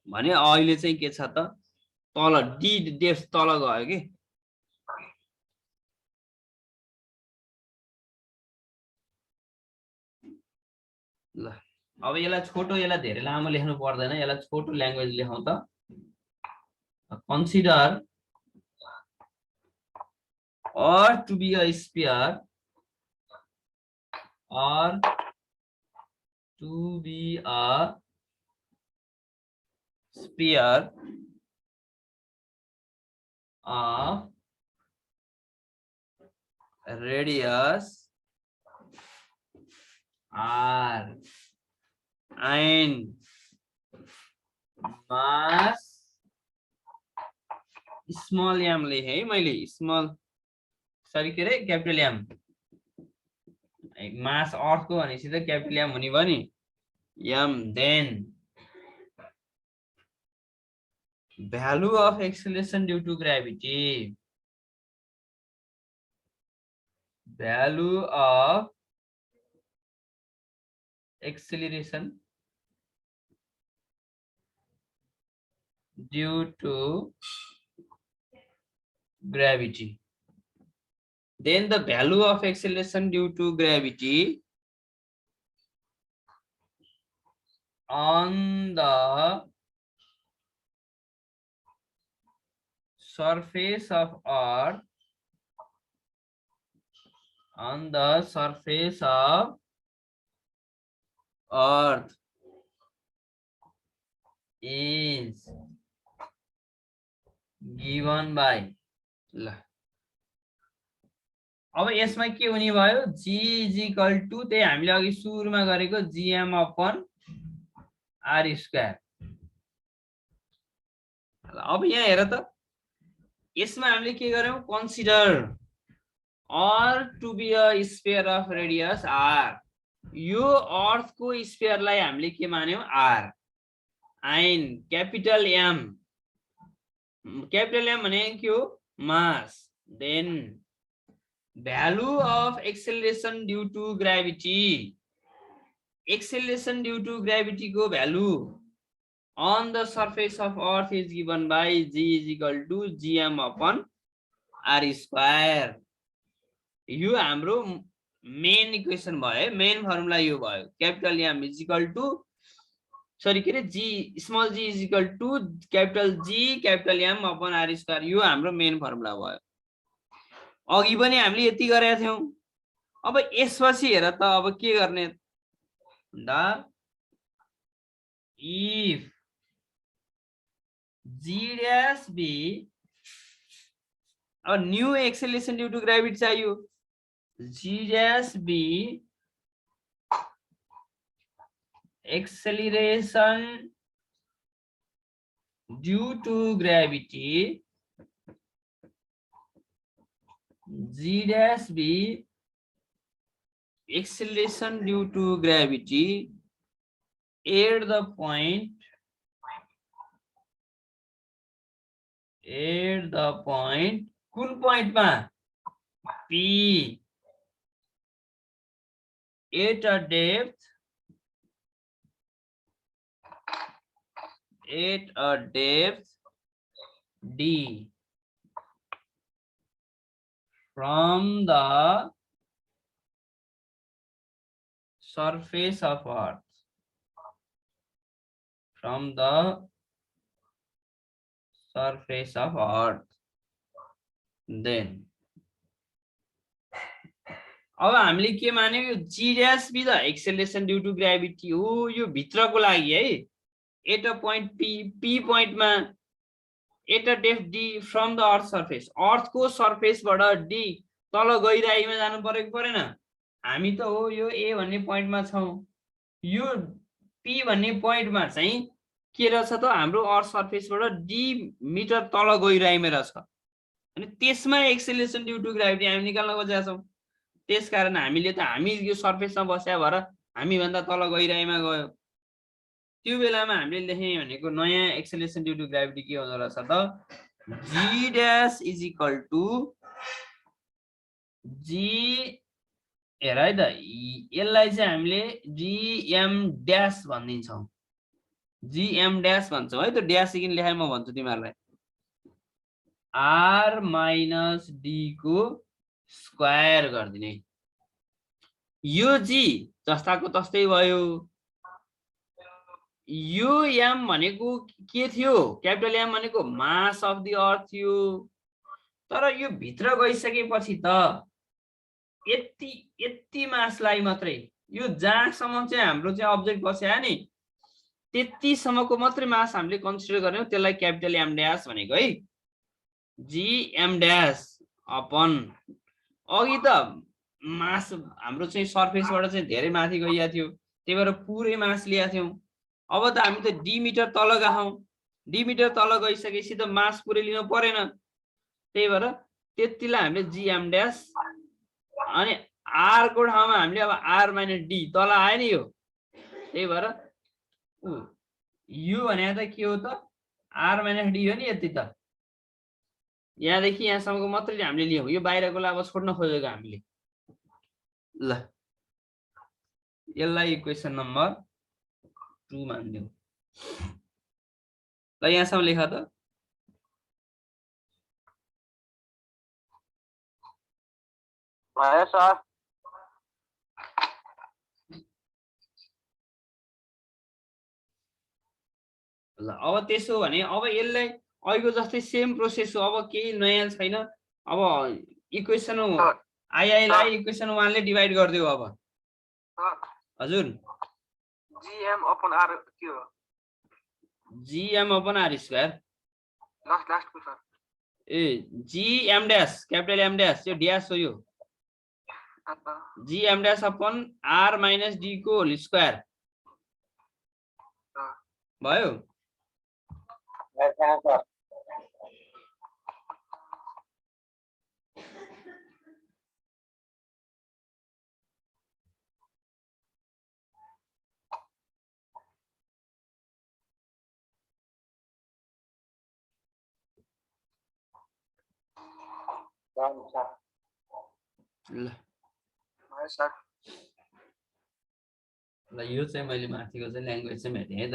भने अहिले चाहिँ के छ त, तल डी डेप्थ तल गयो के। ल अब यसलाई छोटो, यसलाई धेरै लामो लेख्नु पर्दैन, यसलाई छोटो ल्याङ्ग्वेज लेखौँ त। Consider or to be a sphere, or to be a sphere of radius r and mass small m ले है मैले, स्मल सरी के रे क्यापिटल एम, मास अर्थको भनेपछि त क्यापिटल एम हुने भयो नि, M then value of acceleration due to gravity. Value of acceleration due to gravity. Then the value of acceleration due to gravity on the surface of Earth, on the surface of Earth is given by. ल अब यसमा के हुने भयो, g is equal to त्यही हामीले अघि सुरुमा गरेको gm upon r स्क्वायर. अब यहाँ हेर त, यसमा हामीले के गर्यौं, consider R to be a sphere of radius r. यो अर्थ को स्फियरलाई हामीले के मान्यौं, r. and capital M भने के हो, mass. Then value of acceleration due to gravity, acceleration due to gravity को value on the surface of Earth is given by g is equal to gm upon r square. यो हाम्रो मेन इक्वेसन भयो, मेन फर्मुला यो भयो, capital M is equal to sorry के रे G small g is equal to capital G capital M upon r square. यो हाम्रो मेन फर्मुला भयो. अघि पनि हामीले यति गरेका थियौं. अब यसपछि हेर त, अब के गर्ने भन्दा, if g dash be, अब new acceleration due to gravity चाहियो, g dash be acceleration due to gravity, g dash be acceleration due to gravity at the point कुन point मा, P at a depth d from the surface of Earth, from the surface of Earth. Then अब हामीले के मान्यौ, यो g dash be the acceleration due to gravity हो, यो भित्रको लागि है, at a point p point मा at a depth d from the earth surface, अर्थ को सर्फेस बाट d तल गइरहेमा जानु परेको परेन. हामी त हो यो a भन्ने पोइन्ट मा छौं, यो p भन्ने पोइन्ट मा चाहिँ के रहेछ त, हाम्रो अर्थ सर्फेस बाट d मिटर तल गइरहेमा रहेछ. अनि त्यसमा एक्सेलरेसन ड्यू टु ग्रेभिटी हामी निकाल्न खोजेका छौं. त्यसकारण हामीले त हामी यो सर्फेसमा बस्या भएर हामी भन्दा तल गइरहेमा गयो. त्यो बेलामा हामीले लेख्ने भनेको नयाँ एक्सेलरेसन ड्यू टु ग्रेभिटी के हुँदो रहेछ त, g dash is equal to g, हेर है त, यसलाई चाहिँ हामीले gm dash भनिदिन्छौं, gm dash भन्छौं है. त ड्यास किन लेखाए म भन्छु तिमीहरुलाई, r minus d को स्क्वायर गर्दिने. यो g जस्ताको तस्तै भयो. यो m भनेको के थियो, क्यापिटल M भनेको मास अफ द अर्थ थियो. तर यो भित्र गइसकेपछि त यति मासलाई मात्रै, यो जहाँसम्म चाहिँ हाम्रो चाहिँ अब्जेक्ट बस्या नि त्यति सम्मको मात्रै मास हामीले कन्सिडर गर्यौं. त्यसलाई क्यापिटल M ड्याश भनेको है, gm ड्याश अपन. अघि त मास हाम्रो चाहिँ सर्फेसबाट चाहिँ धेरै माथि गइया थियो, त्यही भएर पुरै मास लिया थियौं. अब त हामी त d मिटर तल गयौं, d मिटर तल गइसकेपछि त मास पुरै लिनु परेन. त्यही भएर त्यतिलाई हामीले gm ड्याश, अनि r को ठाउँमा हामीले अब r माइनस d तल आयो नि यो. त्यही भएर यो भने त के हो त, r माइनस डी हो नि यति त यहाँदेखि यहाँसम्मको मात्रै हामीले लियौँ यो बाहिरकोलाई अब छोड्न खोजेको हामीले ल यसलाई इक्वेसन नम्बर 2 मानिदिउँ ल यहाँसम्म लेख त भयो सर ल अब त्यसो भने अब यसलाई अहिलेको जस्तै सेम प्रोसेस हो अब केही नयाँ छैन अब इक्वेसन आइआईलाई इक्वेसन 1 ले डिभाइड गरिदियो अब हजुर जीएम अपन आर के हो GM upon R square last को सर ए GM dash capital M dash यो ड्यास हो यो GM dash upon R minus D को होल स्क्वायर भयो ल ल यो चाहिँ मैले माथिको चाहिँ ल्याङ्ग्वेज चाहिँ भेटेँ है त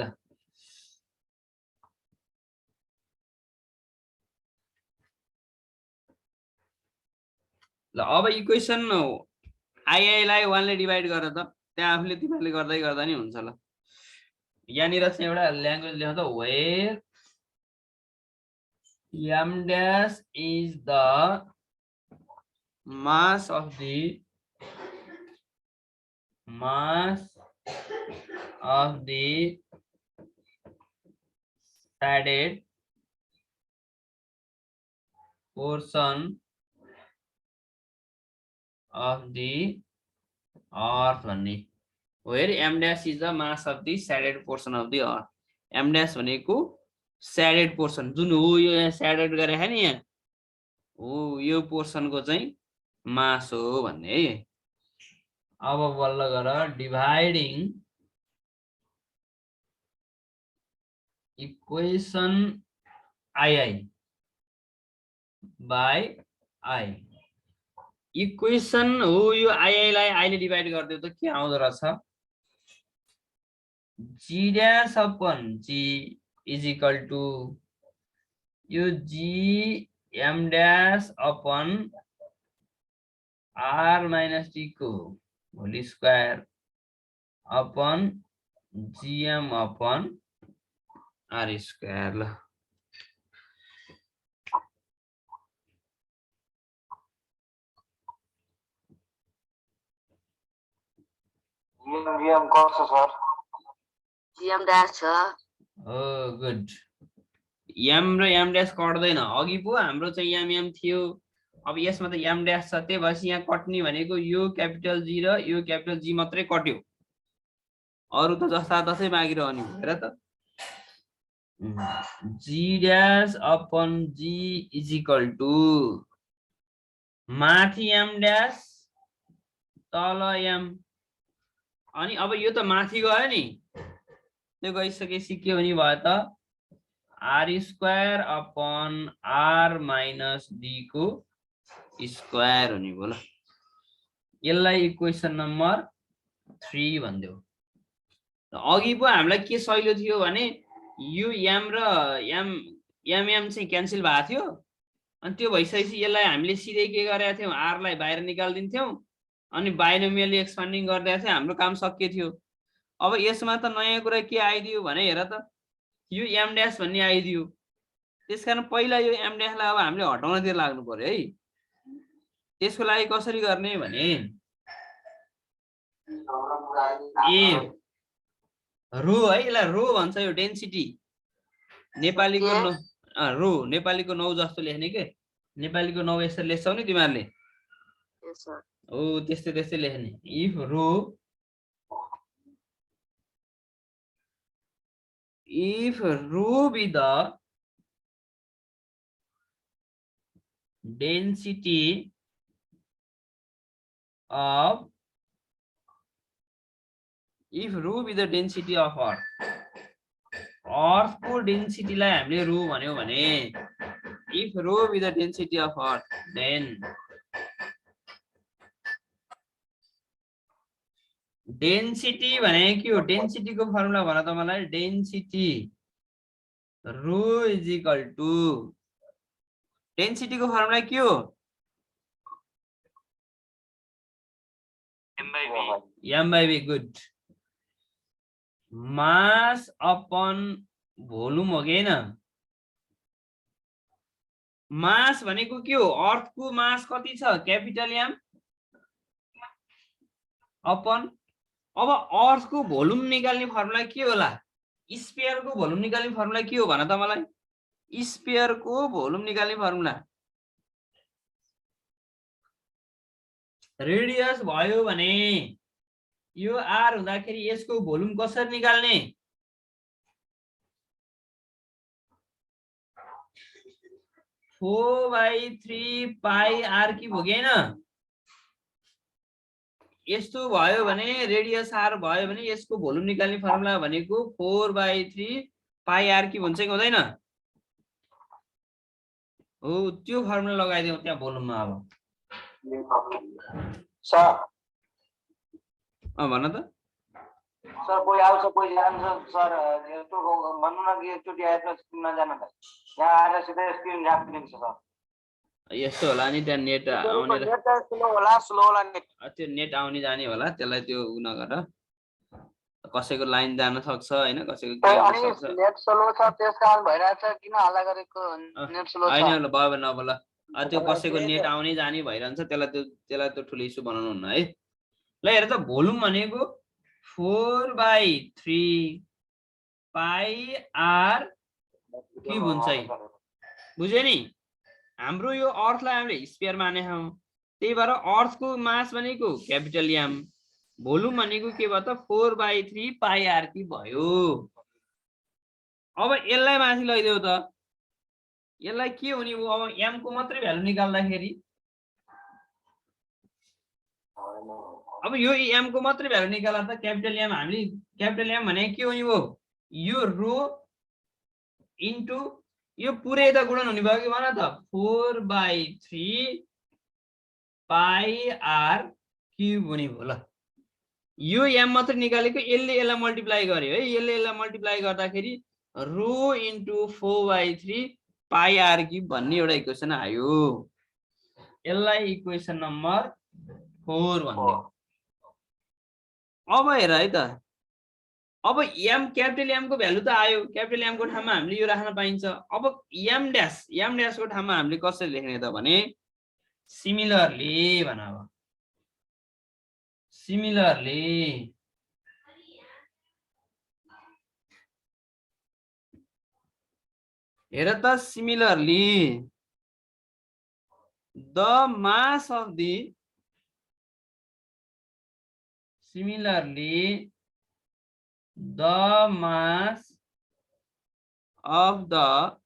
ल अब इक्वेसन आइआईलाई 1 ले डिभाइड गरेर त त्यहाँ आफूले तिमीहरूले गर्दा नि हुन्छ ल यहाँनिर चाहिँ एउटा ल्याङ्ग्वेज लेख त where m dash is the mass of the shaded portion of the earth भन्ने where m dash is the mass of the shaded portion of the earth m dash भनेको shaded portion जुन हो यो यहाँ shaded गरेको छ नि यहाँ हो यो पोर्सनको चाहिँ मास हो भन्ने है अब बल्ल गर dividing equation I by I equation हो यो आईलाई आईले डिभाइड गरिदियो त के आउँदो रहेछ G dash upon G is equal to यो G M dash upon R minus D को whole square upon GM upon R square ल जीएम कस सर जीएम ड्यास छ ओ गुड एम र एम ड्यास कट्दैन अघि पो हाम्रो चाहिँ एम थियो अब यसमा त एम ड्यास छ त्यही भएपछि यहाँ कट्ने भनेको यो क्यापिटल जी र यो क्यापिटल जी मात्रै कट्यो अरु त जस्ता तसै बाँकी रहने हेर त G dash upon G is equal to माथि एम ड्यास तल एम अनि अब यो त माथि गयो नि त्यो गइसकेपछि के हुने भयो त R square upon R minus D को स्क्वायर हुने भयो ल यसलाई इक्वेसन नम्बर 3 भनिदेऊ अघि पो हामीलाई के सहिलो थियो भने यो एम र एम चाहिँ क्यान्सल भएको थियो अनि त्यो भइसकेपछि यसलाई हामीले सिधै के गरेका थियौं आर लाई बाहिर निकाल्दिन्थ्यौं अनि बाइनोमियली एक्सपान्डिङ गर्दै थियो हाम्रो काम सकिए थियो अब यसमा त नयाँ कुरा के आइदियो भने हेर त यो एम ड्यास भन्ने आइदियो त्यसकारण पहिला यो एम ड्यासलाई अब हामीले हटाउनतिर लाग्नु पर्यो है त्यसको लागि कसरी गर्ने भने ए रो है यसलाई रो भन्छ यो डेन्सिटी नेपालीको रो नेपालीको 9 जस्तो लेख्ने के नेपालीको 9 यसरी लेख्छौ नि तिमीहरुले ओ त्यस्तै लेख्ने if rho be the density of Earth अर्थको डेन्सिटीलाई हामीले रो भन्यो भने if rho be the density of earth, then density भने के हो? डेन्सिटीको फर्मुला भन त मलाई। Density rho is equal to डेन्सिटीको फर्मुला के हो? m by v. Good. Mass upon volume हो कि हैन? मास भनेको के हो? अर्थको मास कति छ? Capital M upon. अब अर्थको भोल्युम निकाल्ने फर्मुला के होला? स्फियरको भोल्युम निकाल्ने फर्मुला के हो भन त मलाई। स्फियरको भोल्युम निकाल्ने फर्मुला रेडियस भयो भने यो आर हुँदाखेरि यसको भोल्युम कसरी निकाल्ने? Four by three pi R की हो कि हैन? यस्तो भयो भने रेडियस आर भयो भने यसको भोल्युम निकाल्ने फर्मुला भनेको 4/3 पाई आर की हुन्छ कि हुँदैन? हो, त्यो फर्मुला लगाइदिउँ त्यहाँ भोल्युममा। अब सर भन त। सर कोही आउँछ कोही जान्छ सर, यस्तो भन्नु न कि एकचोटि आएर स्क्रिनमा जान त, यहाँ आएर सिधै स्क्रिन झापिदिन्छ सर। यस्तो होला नि, त्यहाँ नेट आउने त्यो नेट आउने जाने होला, त्यसलाई त्यो उ नगर। कसैको लाइन जान सक्छ हैन, कसैको के हुन सक्छ। नेट स्लो छ त्यसकारण भइराछ, किन हल्ला गरेको? नेट स्लो छ हैन भयो नबोल। त्यो कसैको नेट आउने जाने भइरहन्छ, त्यसलाई त्यो ठुलो इस्यु बनाउनु हुन्न है। ल हेर त, भोल्युम भनेको 4/3 पाई आर क्यूब हुन्छ है। बुझ्यो नि? हाम्रो यो अर्थलाई हामीले स्फियर माने हौ, त्यही भएर अर्थको मास भनेको क्यापिटल एम, भोल्युम भनेको के भयो त 4/3 पाई आर की भयो। अब यसलाई माथि लैदेऊ त, यसलाई के हुने भयो? अब एम को मात्रै भ्यालु निकाल्दाखेरि, अब यो एम को मात्रै भ्यालु निकाल्दा त क्यापिटल एम हामीले क्यापिटल एम भने के हुने भयो? यो रो इन्टु यो पुरै त गुणन हुने भयो कि भन त? 4/3 पाई आर क्यूब हुने भयो। ल यो एम मात्र निकालेको, यसले यसलाई मल्टिप्लाई गर्यो है, यसले यसलाई मल्टिप्लाई गर्दाखेरि रो इन्टु 4/3 पाई आर क्यूब भन्ने एउटा इक्वेसन आयो। यसलाई इक्वेसन नम्बर 4 भन्ने। अब हेर है त, अब एम क्यापिटल एम को भ्यालु त आयो, क्यापिटल एम को ठाउँमा हामीले यो राख्न पाइन्छ। अब एम ड्यास को ठाउँमा हामीले कसरी लेख्ने त भने सिमिलरली भन। अब सिमिलरली हेर त, similarly the mass of the similarly the mass of the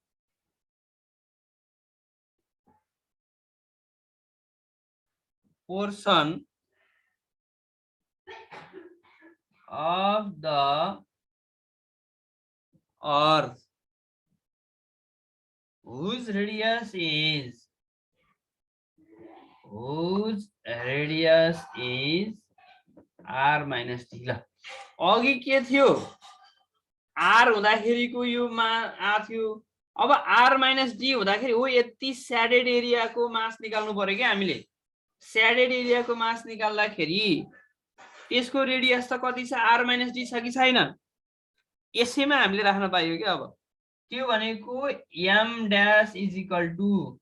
portion of the earth whose radius is r minus d। ल अघि के थियो? r हुँदाखेरिको यो आ थियो। अब r minus d हुँदाखेरि हो यति स्याडेड एरियाको मास निकाल्नु पर्यो के हामीले। स्याडेड एरियाको मास निकाल्दाखेरि त्यसको रेडियस त कति छ? r minus d छ कि छैन? यसैमा हामीले राख्न पाइयो के। अब त्यो भनेको m dash is equal to,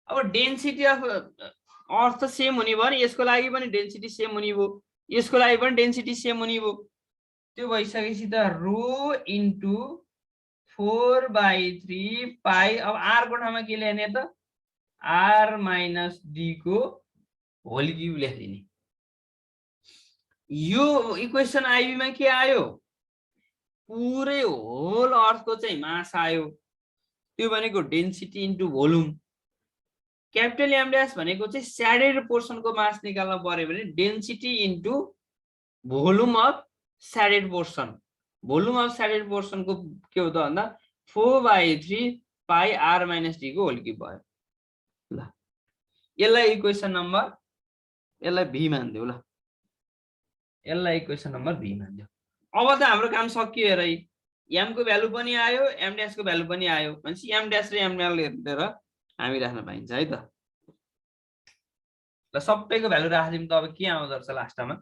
अब डेन्सिटी अफ अर्थ त सेम हुने भयो नि, यसको लागि पनि डेन्सिटी सेम हुने भयो, यसको लागि पनि डेन्सिटी सेम हुने भयो। त्यो भइसकेपछि त रो इन्टु 4/3 पाई, अब आर को ठाउँमा के लेख्ने त? आर माइनस डी को होल क्यूब लेखिदिने। यो इक्वेसन आइबीमा के आयो? पुरै होल अर्थको चाहिँ मास आयो, त्यो भनेको density into volume. Capital M dash भनेको चाहिँ स्याडेड पोर्सनको मास निकाल्न पर्यो भने density into volume of shaded portion. Volume of saturated पोर्सनको के हो त भन्दा 4/3 पाई आर माइनस डी को होल क्युब भयो ल यसलाई इक्वेसन नम्बर यसलाई भी मान्दियो ल यसलाई इक्वेसन नम्बर भी मान्दियो अब त हाम्रो काम सकियो हेर m को भ्यालु पनि आयो m ड्यास को भ्यालु पनि आयो भनेपछि m ड्यास र m लिएर हामी राख्न पाइन्छ है त ल सबैको भ्यालु राखिदिउँ त अब के आउँदो रहेछ लास्टमा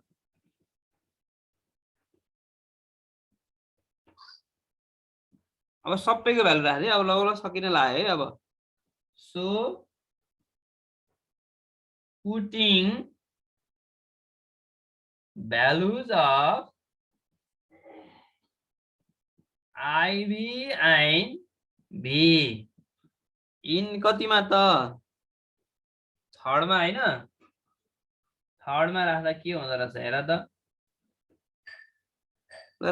अब सबैको भ्यालु राखिदिए अब लगभग सकिन लाग्यो है अब so putting values of IV and V in कतिमा त थर्डमा हैन थर्डमा राख्दा के हुँदो रहेछ हेर त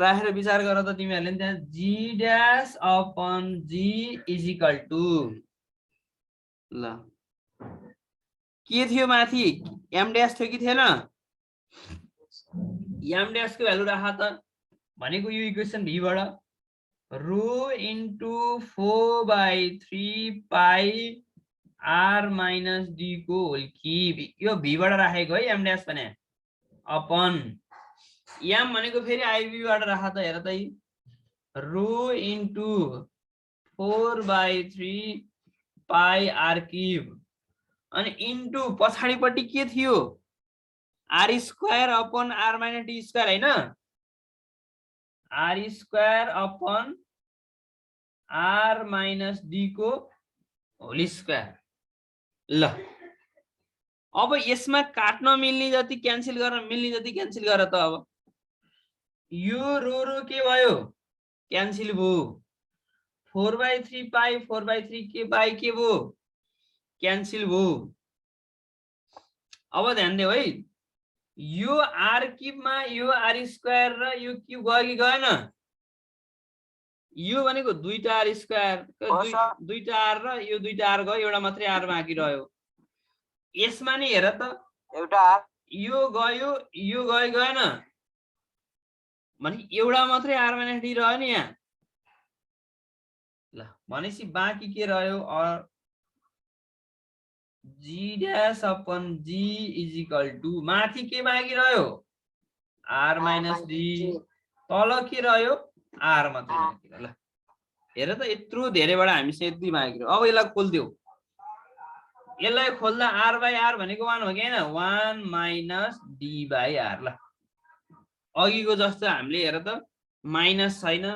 राखेर विचार गर त तिमीहरुले त्यहाँ G dash upon G is equal to ल के थियो माथि m ड्याश थियो कि थिएन m ड्याश को भ्यालु राख त भनेको यो इक्वेसन v बाट रो इन्टु 4/3 पाई r माइनस d को होल क्युब यो v बाट राखेको है m ड्याश भने अपन m भनेको फेरि iv बाट राख त हेर त रो इन्टु 4/3 पाई r क्युब अनि इन्टु पछाडिपट्टि के थियो r square upon r minus d square हैन r square upon r minus d को होल स्क्वायर ल अब यसमा काट्न मिल्ने जति क्यान्सल गर्न मिल्ने जति क्यान्सल गर त अब यो रो के भयो क्यान्सल भयो 4/3 पाई 4/3 के पाई के भयो क्यान्सल भयो अब ध्यान दियो है यो r क्युबमा यो r स्क्वायर र यो क्युब गयो कि गएन यो भनेको दुईटा r स्क्वायर दुईटा r र यो दुईटा r गयो एउटा मात्रै r बाँकी रह्यो यसमा नि हेर त एउटा यो गयो गएन भने एउटा मात्रै r माइनस d रह्यो नि यहाँ ल भनेपछि बाँकी के रह्यो G dash upon G is equal to माथि के बाँकी रह्यो r माइनस d तल के रह्यो r मात्रै बाँकी रह्यो ल हेर त यत्रो धेरैबाट हामीसँग यति बाँकी रह्यो अब यसलाई खोल्दियौ यसलाई खोल्दा r/r भनेको 1 हो कि हैन 1 माइनस d/r ल अघिको जस्तो हामीले हेर त माइनस छैन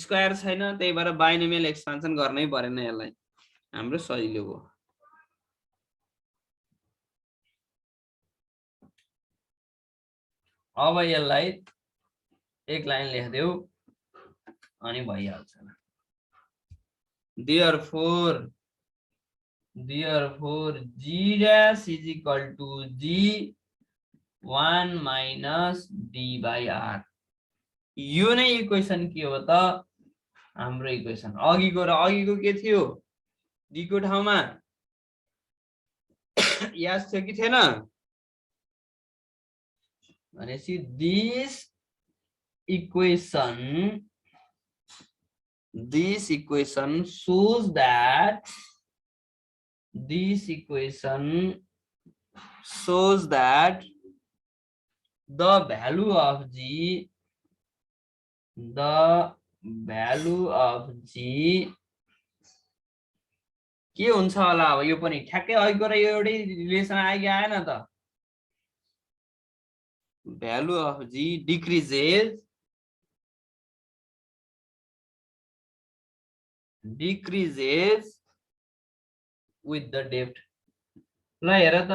स्क्वायर छैन त्यही भएर बाइनोमियल एक्सपान्सन गर्नै परेन यसलाई हाम्रो सजिलो हो अब यसलाई एक लाइन लेख्देऊ अनि भइहाल्छ therefore G dash is equal to G 1 minus d/r यो नै इक्वेसन के हो त हाम्रो इक्वेसन अघिको के थियो d को ठाउँमा याद थियो कि थिएन भनेपछि this equation shows that the value of G के हुन्छ होला अब यो पनि ठ्याक्कै अघिको र यो एउटै रिलेसन आयो आएन त value of G decreases with the depth ल हेर त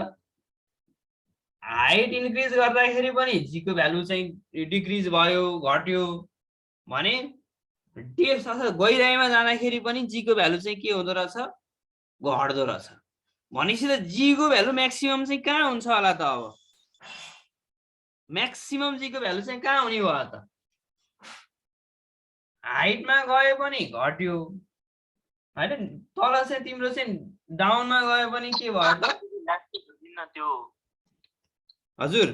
हाइट इन्क्रिज गर्दाखेरि पनि G को भ्यालु चाहिँ डिक्रिज भयो घट्यो भने डेप्थ अथवा गहिराइमा जाँदाखेरि पनि G को भ्यालु चाहिँ के हुँदो रहेछ घट्दो रहेछ भनेपछि त G को भ्यालु म्याक्सिमम चाहिँ कहाँ हुन्छ होला त अब म्याक्सिमम G को भ्यालु चाहिँ कहाँ हुने भयो त हाइटमा गए पनि घट्यो हैन तल चाहिँ तिम्रो चाहिँ डाउनमा गए पनि के भयो त त्यो हजुर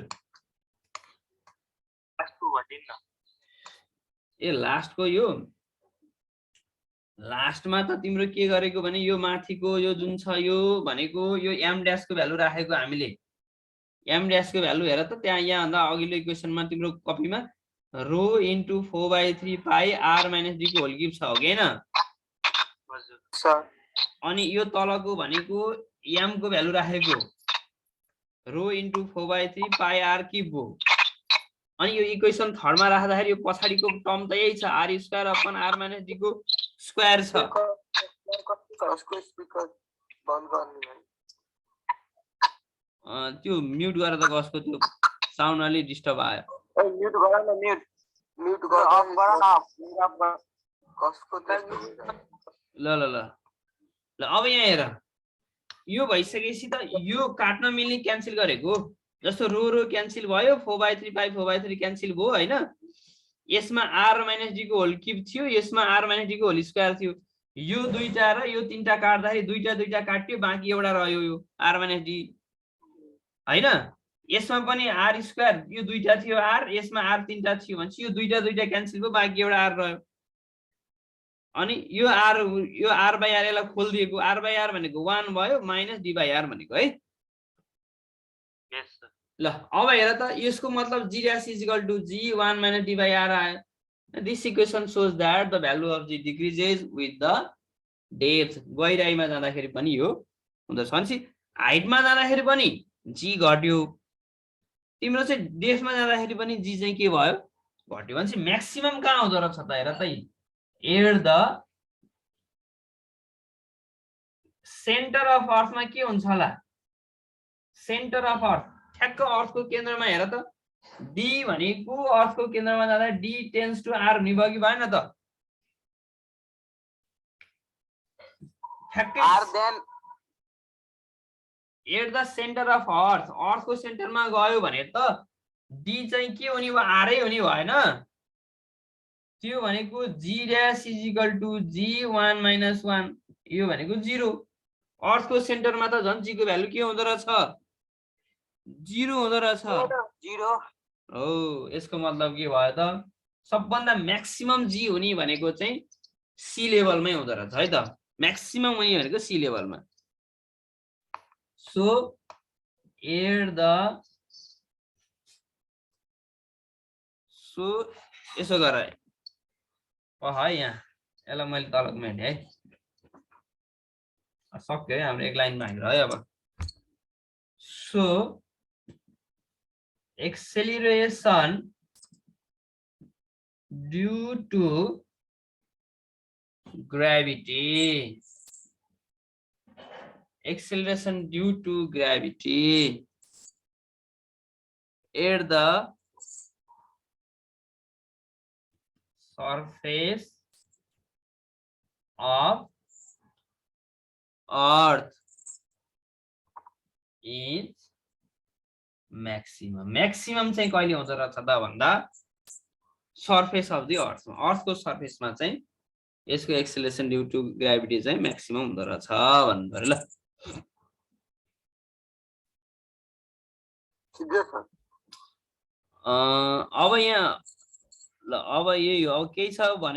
ए लास्टको यो लास्टमा त तिम्रो के गरेको भने यो माथिको यो जुन छ यो भनेको यो m ड्याश को भ्यालु राखेको हामीले m ड्याश को भ्यालु हेर त त्यहाँ यहाँ भन्दा अघिल्लो इक्वेसनमा तिम्रो कपीमा रो इन्टु 4/3 पाई r माइनस d को होल क्युब छ हो कि हैन हजुर सर अनि यो तलको भनेको m को भ्यालु राखेको रो इन्टु 4/3 पाई r क्युब हो अनि यो इक्वेसन थर्डमा राख्दाखेरि यो पछाडीको टर्म त यही छ r square upon r minus d को स्क्वायर छ उसको स्पिकर बन्द गर्नु त्यो म्युट गरेर त कसको त्यो साउन्ड अलि डिस्टर्ब आयो ए म्युट गर न म्युट गर अफ गर न अफ गर कसको ल ल ल ल अब यहाँ हेर यो भइसकेपछि त यो काट्न मिल्ने क्यान्सल गरेको जस्तो रो क्यान्सल भयो 4/3 पाई 4/3 क्यान्सल भयो हैन यसमा r माइनस d को होल क्युब थियो यसमा r माइनस d को होल स्क्वायर थियो यो दुईटा र यो तीनटा काट्दाखेरि दुईटा काट्यो बाँकी एउटा रह्यो यो r माइनस d हैन यसमा पनि r स्क्वायर यो दुईटा थियो r यसमा r तीनटा थियो भने यो दुईटा क्यान्सल भयो बाँकी एउटा r रह्यो अनि यो r बाइ r यसलाई खोल्दिएको r बाइ r भनेको 1 भयो माइनस d बाइ r भनेको है यस सर ल अब हेर त यसको मतलब g dash is equal to g 1 minus d by r आयो this equation shows that the value of g decreases with the depth गहिराइमा जाँदाखेरि पनि यो हुँदछ अनि हाइटमा जाँदाखेरि पनि g घट्यो तिम्रो चाहिँ डेप्थमा जाँदाखेरि पनि g चाहिँ के भयो घट्यो भने म्याक्सिमम कहाँ हुँदो रहेछ त हेर त एट द सेन्टर अफ अर्थमा के हुन्छ होला सेन्टर अफ अर्थ ठ्याक्क अर्थको केन्द्रमा हेर त d भनेको अर्थको केन्द्रमा जाँदा d टेन्ड्स टु r हुने भयो कि भएन त ठ्याक्कै r then at the centre of अर्थको सेन्टरमा गयो भने त d चाहिँ के हुने भयो r नै हुने भएन त्यो भनेको g dash is equal to g1 minus 1 यो भनेको 0 अर्थको सेन्टरमा त झन् g को भ्यालु के हुँदो रहेछ 0 हुँदो रहेछ 0 हो यसको मतलब के भयो त सबभन्दा म्याक्सिमम g हुने भनेको चाहिँ सी लेभलमै हुँदो रहेछ है त म्याक्सिमम हुने भनेको सी लेभलमा सो एट द यसो गर है यहाँ यसलाई मैले तलको मेटेँ है सक्यो है हाम्रो एक लाइन बाँकी रह्यो अब so acceleration due to gravity acceleration due to gravity at the surface of earth is maximum चाहिँ कहिले हुन्छ र त भन्दा surface of the earth अर्थको सर्फेसमा चाहिँ यसको एक्सेलरेसन ड्यू टु ग्रेभिटी चाहिँ म्याक्सिमम हुँदो रहेछ भन्नु पर्यो ल अब यहाँ ल अब यही हो अब केही छ भने